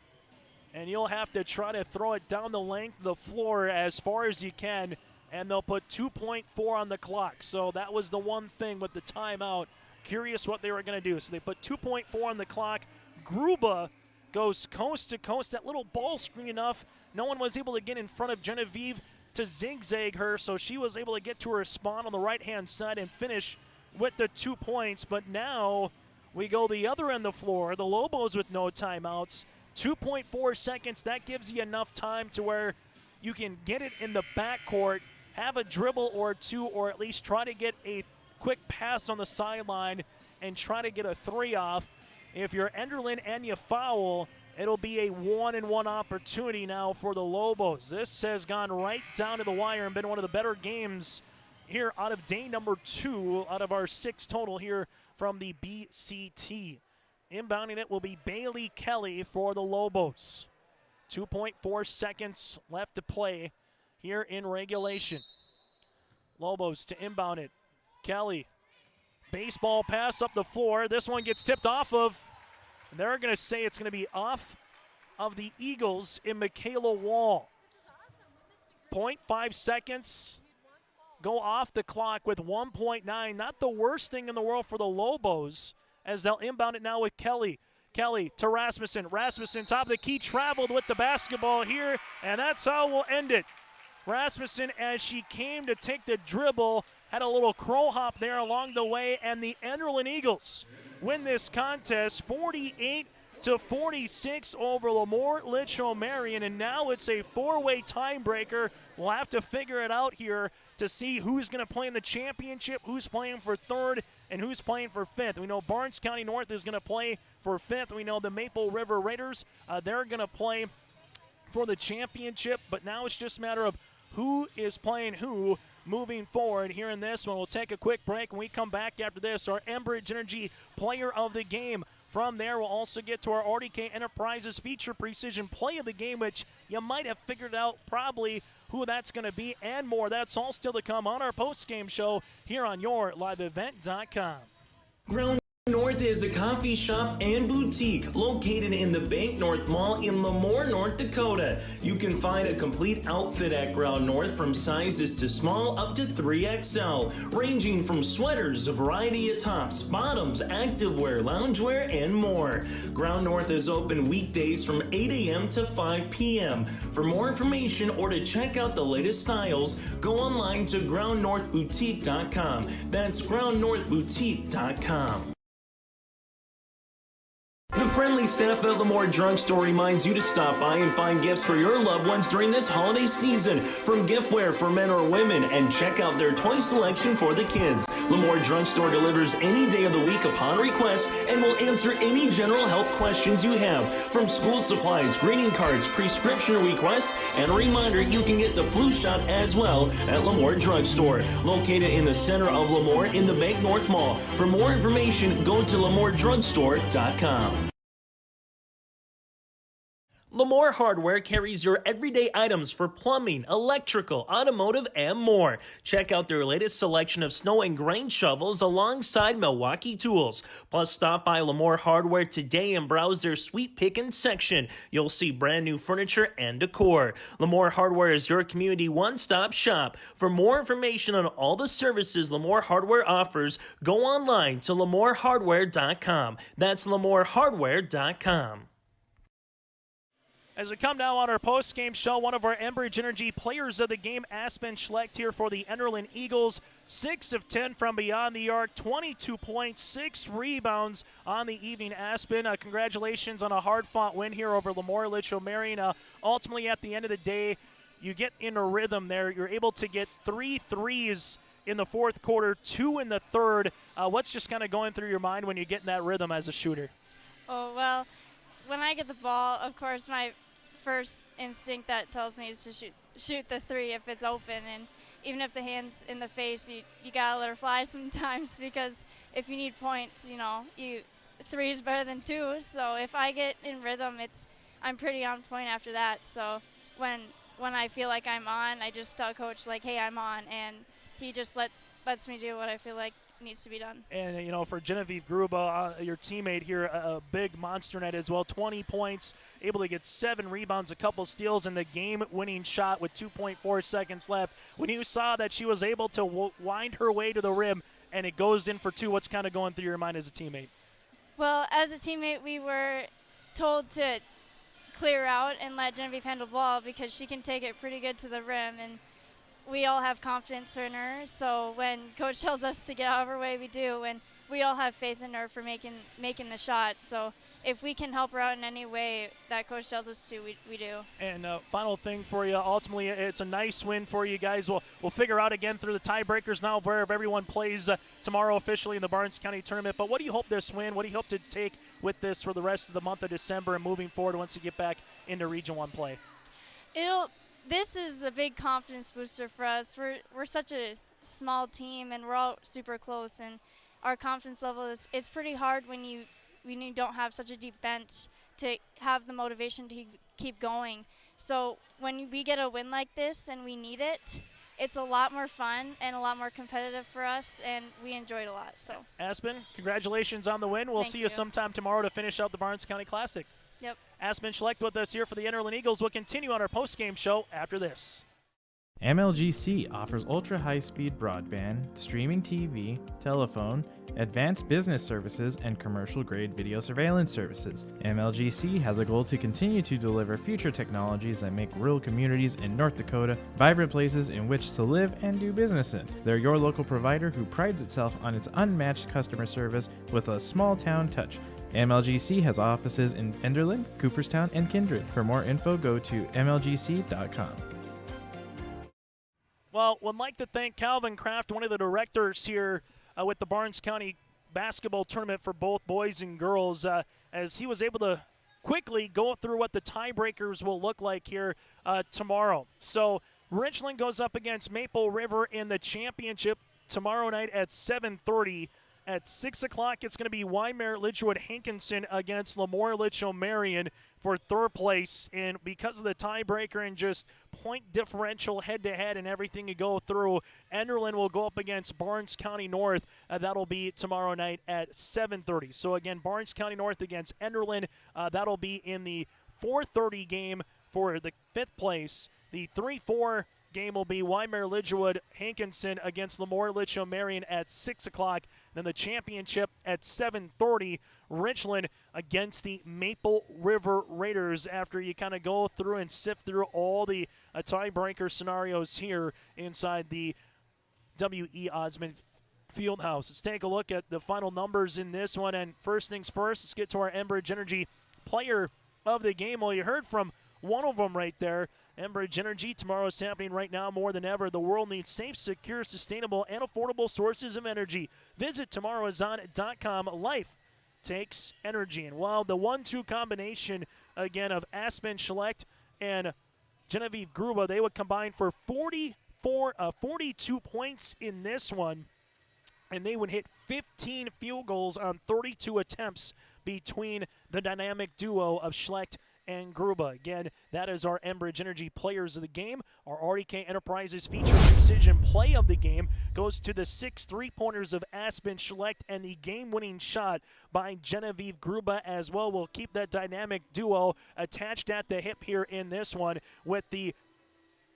Speaker 2: and you'll have to try to throw it down the length of the floor as far as you can, and they'll put 2.4 on the clock. So that was the one thing with the timeout. Curious what they were going to do. So they put 2.4 on the clock. Gruba goes coast to coast. That little ball screen enough. No one was able to get in front of Genevieve to zigzag her, so she was able to get to her spot on the right-hand side and finish with the 2 points. But now we go the other end of the floor. The Lobos with no timeouts. 2.4 seconds. That gives you enough time to where you can get it in the backcourt, have a dribble or two, or at least try to get a quick pass on the sideline and try to get a 3 off. If you're Enderlin and you foul, it'll be a 1-and-1 opportunity now for the Lobos. This has gone right down to the wire and been one of the better games here out of day number 2 out of our 6 total here from the BCT. Inbounding it will be Bailey Kelly for the Lobos. 2.4 seconds left to play here in regulation. Lobos to inbound it. Kelly, baseball pass up the floor. This one gets tipped off of, they're going to say it's going to be off of the Eagles in Michaela Wall. 0.5 seconds go off the clock with 1.9. Not the worst thing in the world for the Lobos as they'll inbound it now with Kelly. Kelly to Rasmussen. Rasmussen, top of the key, traveled with the basketball here, and that's how we'll end it. Rasmussen, as she came to take the dribble, had a little crow hop there along the way, and the Enderlin Eagles win this contest 48-46 over LaMoure-Litchville Marion, and now it's a 4-way tiebreaker. We'll have to figure it out here to see who's going to play in the championship, who's playing for 3rd, and who's playing for 5th. We know Barnes County North is going to play for 5th. We know the Maple River Raiders, they're going to play for the championship, but now it's just a matter of who is playing who moving forward here in this one. We'll take a quick break. When we come back after this, our Enbridge Energy Player of the Game. From there, we'll also get to our RDK Enterprises Feature Precision Play of the Game, which you might have figured out probably who that's going to be and more. That's all still to come on our post-game show here on YourLiveEvent.com.
Speaker 19: Ground North is a coffee shop and boutique located in the Bank North Mall in LaMoure, North Dakota. You can find a complete outfit at Ground North from sizes to small up to 3XL, ranging from sweaters, a variety of tops, bottoms, activewear, loungewear, and more. Ground North is open weekdays from 8 a.m. to 5 p.m. For more information or to check out the latest styles, go online to groundnorthboutique.com. That's groundnorthboutique.com. The friendly staff at LaMoure Drugstore reminds you to stop by and find gifts for your loved ones during this holiday season, from giftware for men or women, and check out their toy selection for the kids. LaMoure Drugstore delivers any day of the week upon request and will answer any general health questions you have, from school supplies, greeting cards, prescription requests, and a reminder you can get the flu shot as well at LaMoure Drugstore, located in the center of LaMoure in the Bank North Mall. For more information, go to LaMoureDrugstore.com. LaMoure Hardware carries your everyday items for plumbing, electrical, automotive, and more. Check out their latest selection of snow and grain shovels alongside Milwaukee tools. Plus, stop by LaMoure Hardware today and browse their sweet pickin' section. You'll see brand new furniture and decor. LaMoure Hardware is your community one-stop shop. For more information on all the services LaMoure Hardware offers, go online to LaMoureHardware.com. That's LaMoureHardware.com.
Speaker 2: As we come now on our post-game show, one of our Enbridge Energy players of the game, Aspen Schlecht here for the Enderlin Eagles. 6 of 10 from beyond the arc, 22 points, 6 rebounds on the evening. Aspen, congratulations on a hard-fought win here over LaMoure-Litchville. Marion, ultimately at the end of the day, you get in a rhythm there. You're able to get 3 threes in the fourth quarter, 2 in the third. What's just kind of going through your mind when you get in that rhythm as a shooter?
Speaker 1: Oh, well, when I get the ball, of course, my first instinct that tells me is to shoot the 3 if it's open. And even if the hand's in the face, you got to let her fly sometimes, because if you need points, 3 is better than 2. So if I get in rhythm, I'm pretty on point after that. So when I feel like I'm on, I just tell Coach, like, hey, I'm on. And he just lets me do what I feel like needs to be done.
Speaker 2: And, for Genevieve Gruba, your teammate here, a big monster night as well. 20 points, able to get 7 rebounds, a couple steals, and the game-winning shot with 2.4 seconds left. When you saw that she was able to wind her way to the rim and it goes in for 2, what's kind of going through your mind as a teammate?
Speaker 1: Well, as a teammate, we were told to clear out and let Genevieve handle the ball because she can take it pretty good to the rim, and we all have confidence in her. So when Coach tells us to get out of her way, we do, and we all have faith in her for making the shots. So if we can help her out in any way that Coach tells us to, we do.
Speaker 2: And final thing for you, ultimately, it's a nice win for you guys. We'll figure out again through the tiebreakers now where everyone plays tomorrow officially in the Barnes County Tournament. But what do you hope this win, what do you hope to take with this for the rest of the month of December and moving forward once you get back into Region 1 play?
Speaker 1: This is a big confidence booster for us. We're such a small team, and we're all super close, and our confidence level it's pretty hard when you don't have such a deep bench to have the motivation to keep going. So when we get a win like this and we need it, it's a lot more fun and a lot more competitive for us, and we enjoy it a lot. So
Speaker 2: Aspen, congratulations on the win. We'll see you sometime tomorrow to finish out the Barnes County Classic.
Speaker 1: Yep.
Speaker 2: Aspen Schlecht with us here for the Enderlin Eagles. We'll continue on our post-game show after this.
Speaker 4: MLGC offers ultra-high-speed broadband, streaming TV, telephone, advanced business services, and commercial-grade video surveillance services. MLGC has a goal to continue to deliver future technologies that make rural communities in North Dakota vibrant places in which to live and do business in. They're your local provider who prides itself on its unmatched customer service with a small-town touch. MLGC has offices in Enderlin, Cooperstown, and Kindred. For more info, go to mlgc.com.
Speaker 2: Well, would like to thank Calvin Kraft, one of the directors here with the Barnes County basketball tournament for both boys and girls, as he was able to quickly go through what the tiebreakers will look like here tomorrow. So Richland goes up against Maple River in the championship tomorrow night at 7:30. At 6 o'clock, it's going to be Marion-Litchwood-Hankinson against LaMoure-Litchville Marion for third place. And because of the tiebreaker and just point differential head-to-head and everything you go through, Enderlin will go up against Barnes County North. That'll be tomorrow night at 7:30. So, again, Barnes County North against Enderlin. That'll be in the 4:30 game for the fifth place. The 3-4 game will be Marion-Litchwood-Hankinson against LaMoure-Litchville Marion at 6 o'clock. Then the championship at 7:30, Richland against the Maple River Raiders, after you kind of go through and sift through all the tiebreaker scenarios here inside the W.E. Osmond Fieldhouse. Let's take a look at the final numbers in this one. And first things first, let's get to our Enbridge Energy player of the game. Well, you heard from one of them right there. Enbridge Energy, tomorrow is happening right now more than ever. The world needs safe, secure, sustainable, and affordable sources of energy. Visit tomorrowison.com. Life takes energy. And while the 1-2 combination, again, of Aspen Schlecht and Genevieve Gruba, they would combine for 42 points in this one. And they would hit 15 field goals on 32 attempts between the dynamic duo of Schlecht and Gruba. Again, that is our Enbridge Energy players of the game. Our RDK Enterprises feature precision play of the game goes to the 6 3-pointers of Aspen Schlecht and the game-winning shot by Genevieve Gruba as well. We'll keep that dynamic duo attached at the hip here in this one with the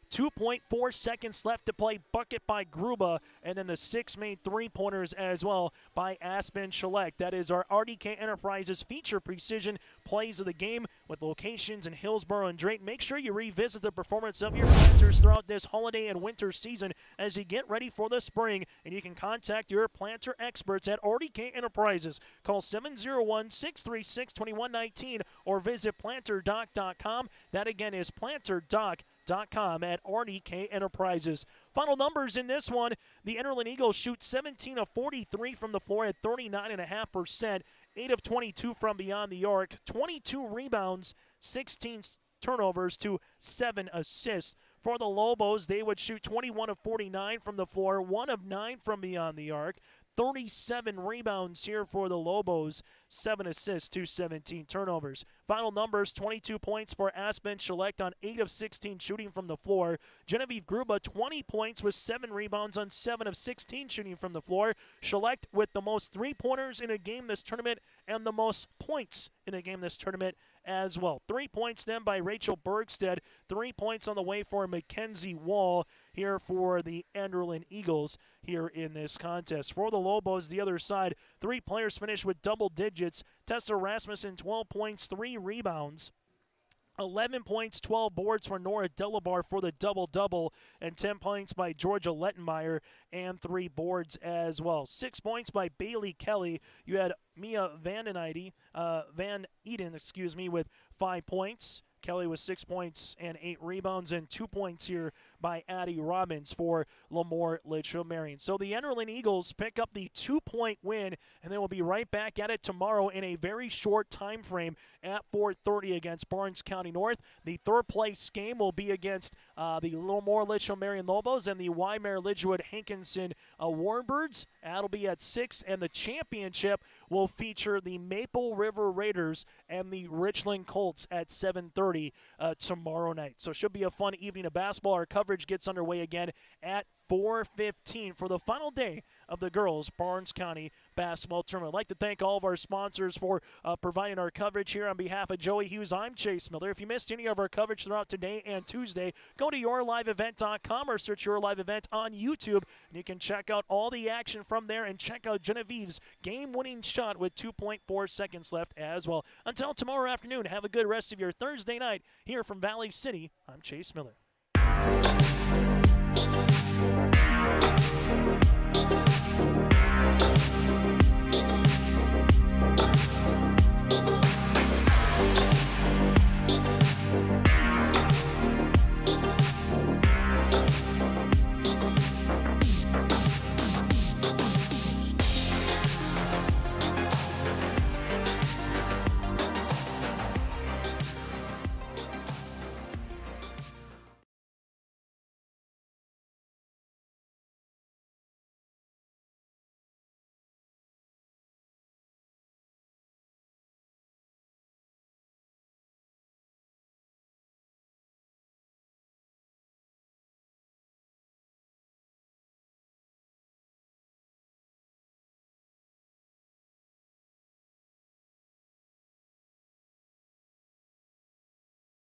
Speaker 2: 2.4 seconds left to play bucket by Gruba, and then the 6 made 3-pointers as well by Aspen Schlecht. That is our RDK Enterprises feature precision plays of the game with locations in Hillsborough and Drayton. Make sure you revisit the performance of your planters throughout this holiday and winter season as you get ready for the spring, and you can contact your planter experts at RDK Enterprises. Call 701-636-2119 or visit planterdoc.com. That again is planterdoc.com at RDK Enterprises. Final numbers in this one, the Enderlin Eagles shoot 17 of 43 from the floor at 39.5%, 8 of 22 from beyond the arc, 22 rebounds, 16 turnovers to 7 assists. For the Lobos, they would shoot 21 of 49 from the floor, 1 of 9 from beyond the arc, 37 rebounds here for the Lobos, 7 assists to 17 turnovers. Final numbers, 22 points for Aspen Schlecht on 8 of 16 shooting from the floor. Genevieve Gruba, 20 points with 7 rebounds on 7 of 16 shooting from the floor. Schlecht with the most 3-pointers in a game this tournament and the most points in a game this tournament as well. 3 points then by Rachel Bergstead, 3 points on the way for Mackenzie Wall here for the Enderlin Eagles here in this contest. For the Lobos, the other side, 3 players finished with double digits. Tessa Rasmussen, 12 points, 3 rebounds. 11 points, 12 boards for Nora Delabar for the double-double, and 10 points by Georgia Lettenmeyer and 3 boards as well. 6 points by Bailey Kelly. You had Mia Van Eden, with 5 points. Kelly with 6 points and 8 rebounds, and 2 points here by Addie Robbins for LaMoure-Litchville Marion. So the Enderlin Eagles pick up the 2-point win, and they will be right back at it tomorrow in a very short time frame at 4:30 against Barnes County North. The third place game will be against the LaMoure-Litchville Marion Lobos and the Weimar Lidgewood Hankinson Warbirds. That'll be at 6, and the championship will feature the Maple River Raiders and the Richland Colts at 7:30 tomorrow night. So it should be a fun evening of basketball. Our coverage gets underway again at 4:15 for the final day of the girls' Barnes County basketball tournament. I'd like to thank all of our sponsors for providing our coverage here. On behalf of Joey Hughes, I'm Chase Miller. If you missed any of our coverage throughout today and Tuesday, go to yourliveevent.com or search Your Live Event on YouTube, and you can check out all the action from there and check out Genevieve's game-winning shot with 2.4 seconds left as well. Until tomorrow afternoon, have a good rest of your Thursday night here from Valley City. I'm Chase Miller.